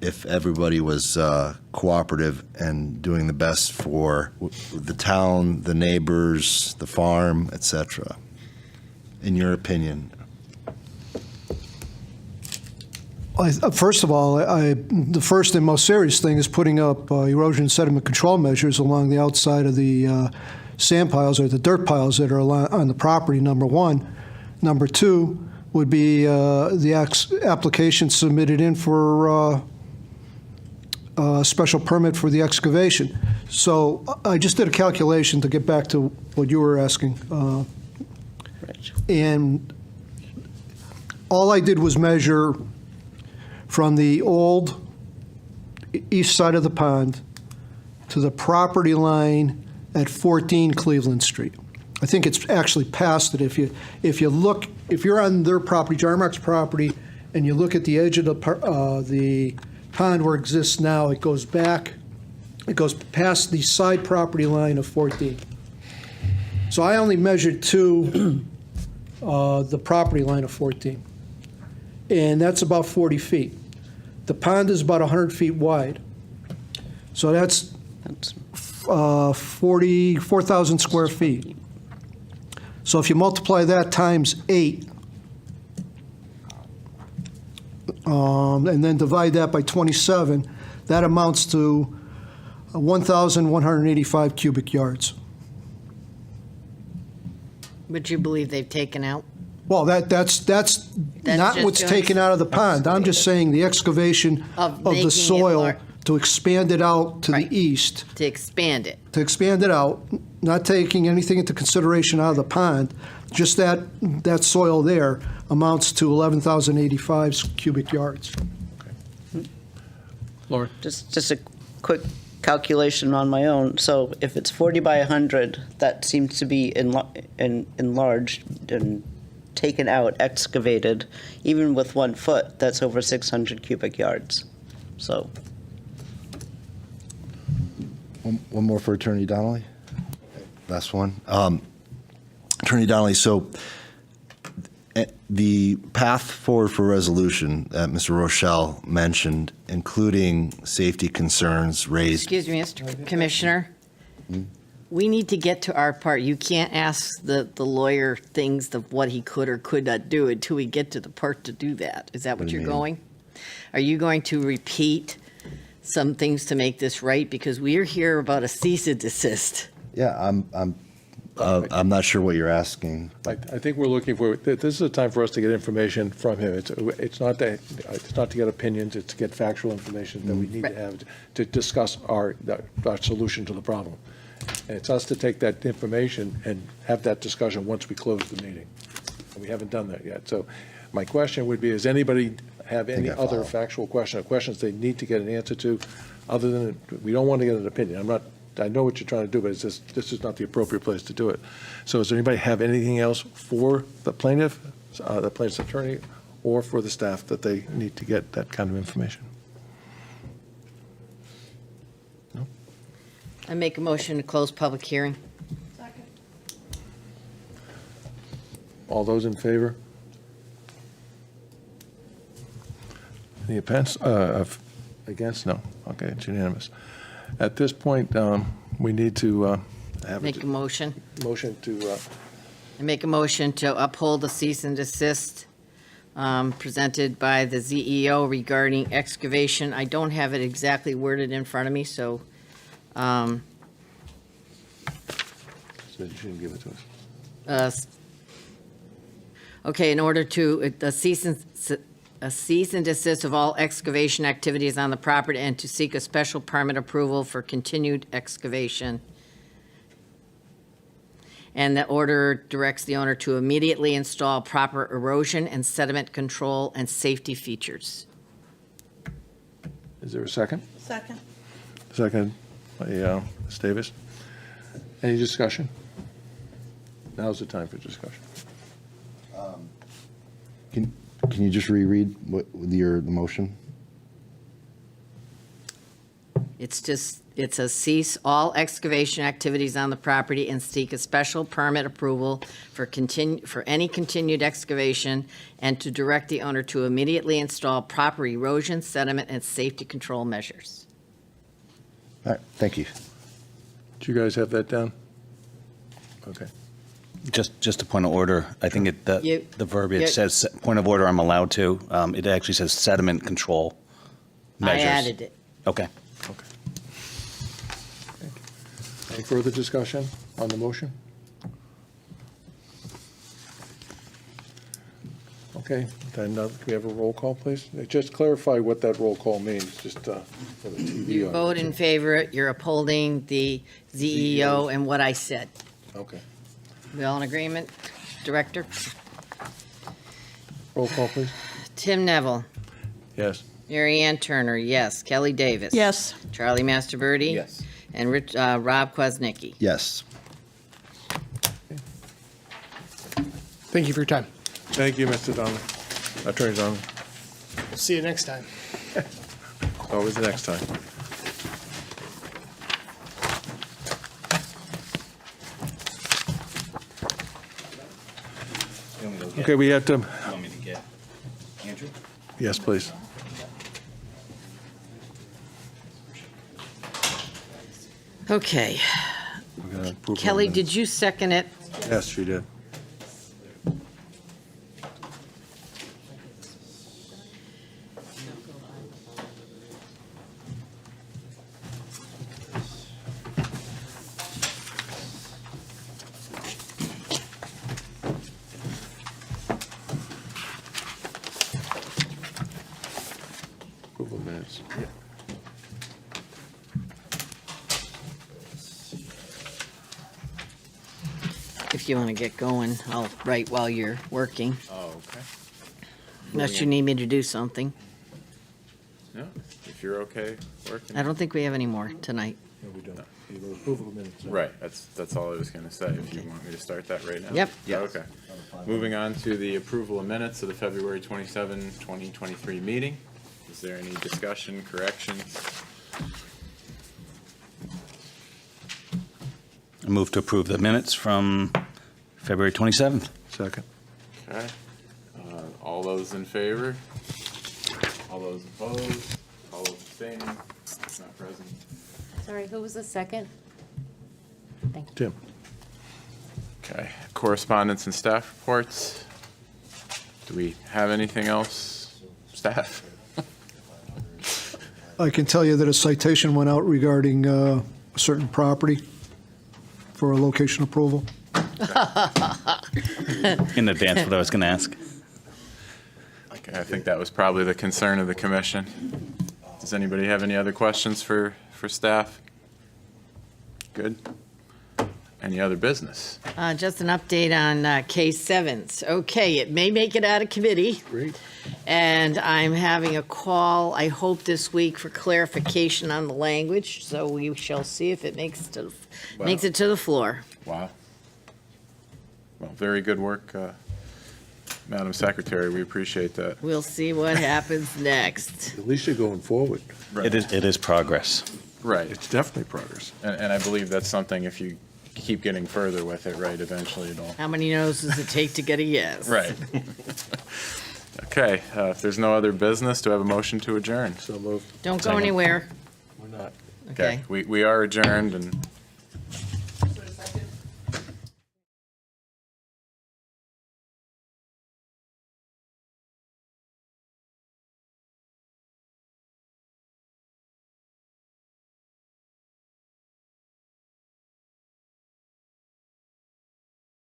if everybody was cooperative and doing the best for the town, the neighbors, the farm, etc.? In your opinion? First of all, the first and most serious thing is putting up erosion sediment control measures along the outside of the sand piles or the dirt piles that are on the property, number one. Number two would be the application submitted in for a special permit for the excavation. So I just did a calculation to get back to what you were asking. And all I did was measure from the old east side of the pond to the property line at 14 Cleveland Street. I think it's actually past it. If you look, if you're on their property, Jarmark's property, and you look at the edge of the pond where it exists now, it goes back, it goes past the side property line of 14. So I only measured to the property line of 14, and that's about 40 feet. The pond is about 100 feet wide, so that's 4,000 square feet. So if you multiply that times 8, and then divide that by 27, that amounts to 1,185 cubic yards. Would you believe they've taken out? Well, that's not just what's doing- taken out of the pond. I'm just saying the excavation Of of making the it soil lar- to expand it out to Right. the east, To expand it? to expand it out, not taking anything into consideration out of the pond, just that soil there amounts to 11,085 cubic yards. Laura? Just a quick calculation on my own. So if it's 40 by 100, that seems to be enlarged and taken out, excavated. Even with 1 foot, that's over 600 cubic yards. So One more for Attorney Donnelly. Last one. Attorney Donnelly, so the path forward for resolution that Mr. Rochelle mentioned, including safety concerns raised. Excuse me, Mr. Commissioner. We need to get to our part. You can't ask the lawyer things of what he could or could not do until we get to the part to do that. Is that what do you you're mean? going? Are you going to repeat some things to make this right? Because we are here about a cease and desist. Yeah, I'm not sure what you're asking. I think we're looking for, this is a time for us to get information from him. It's not to get opinions, it's to get factual information that we need to Right. have to discuss our solution to the problem. And it's us to take that information and have that discussion once we close the meeting. And we haven't done that yet. So my question would be, does anybody have any I other follow. factual question, or questions they need to get an answer to, other than, we don't want to get an opinion. I know what you're trying to do, but it's just, this is not the appropriate place to do it. So does anybody have anything else for the plaintiff's attorney, or for the staff that they need to get that kind of information? I make a motion to close public hearing. All those in favor? Any against? No. Okay, it's unanimous. At this point, we need to have Make a motion. motion to, I make a motion to uphold the cease and desist presented by the ZEO regarding excavation. I don't have it exactly worded in front of me, so so you shouldn't give it to us. okay, in order to, a cease and desist of all excavation activities on the property and to seek a special permit approval for continued excavation. And the order directs the owner to immediately install proper erosion and sediment control and safety features. Is there a second? Second. Second by Ms. Davis. Any discussion? Now's the time for discussion. Can you just reread the motion? It's a cease all excavation activities on the property and seek a special permit approval for any continued excavation, and to direct the owner to immediately install proper erosion, sediment, and safety control measures. All right, thank you. Do you guys have that down? Okay. Just a point of order. I think You- the verbiage you- says, point of order, I'm allowed to. It actually says sediment control measures. I added it. Okay. Okay. Any further discussion on the motion? Okay, then can we have a roll call, please? Just clarify what that roll call means, just for the TV. You vote in favor, you're upholding the ZEO and what I said. Okay. We all in agreement, Director? Roll call, please. Tim Neville, Yes. Mary Ann Turner, yes. Kelly Davis. Yes. Charlie Masterbirdy. Yes. And Rob Kwasnicki. Yes. Thank you for your time. Thank you, Mr. Donnelly. Attorney Donnelly. We'll see you next time. Always the next time. Okay, we have to, Want me to get Andrew? yes, please. Okay. We're gonna approve Kelly, the did you second it? minutes. Yes, she did. Approval of minutes. If you want to get going, I'll write while you're working, Oh, okay. unless you need me to do something. No, if you're okay working. I don't think we have any more tonight. No, we don't. Approval of minutes. Right, that's all I was gonna say, if you want me to start that right now. Yep. Yeah, okay. Moving on to the approval of minutes of the February 27, 2023 meeting. Is there any discussion, corrections? I move to approve the minutes from February 27th. Second. Okay. All those in favor? All those opposed? All those abstaining? Not present? Sorry, who was the second? Thank you. Tim. Okay, correspondence and staff reports. Do we have anything else, staff? I can tell you that a citation went out regarding a certain property for a location approval. In advance, what I was going to ask. Okay, I think that was probably the concern of the commission. Does anybody have any other questions for staff? Good. Any other business? Just an update on K7s. Okay, it may make it out of committee. Great. And I'm having a call, I hope this week, for clarification on the language, so we shall see if it makes it to the floor. Wow. Well, very good work, Madam Secretary. We appreciate that. We'll see what happens next. At least you're going forward. It is progress. Right. It's definitely progress. And I believe that's something, if you keep getting further with it, right, eventually it'll. How many no's does it take to get a yes? Right. Okay, if there's no other business, do I have a motion to adjourn? So moved. Don't go anywhere. We're not. Okay. We are adjourned, and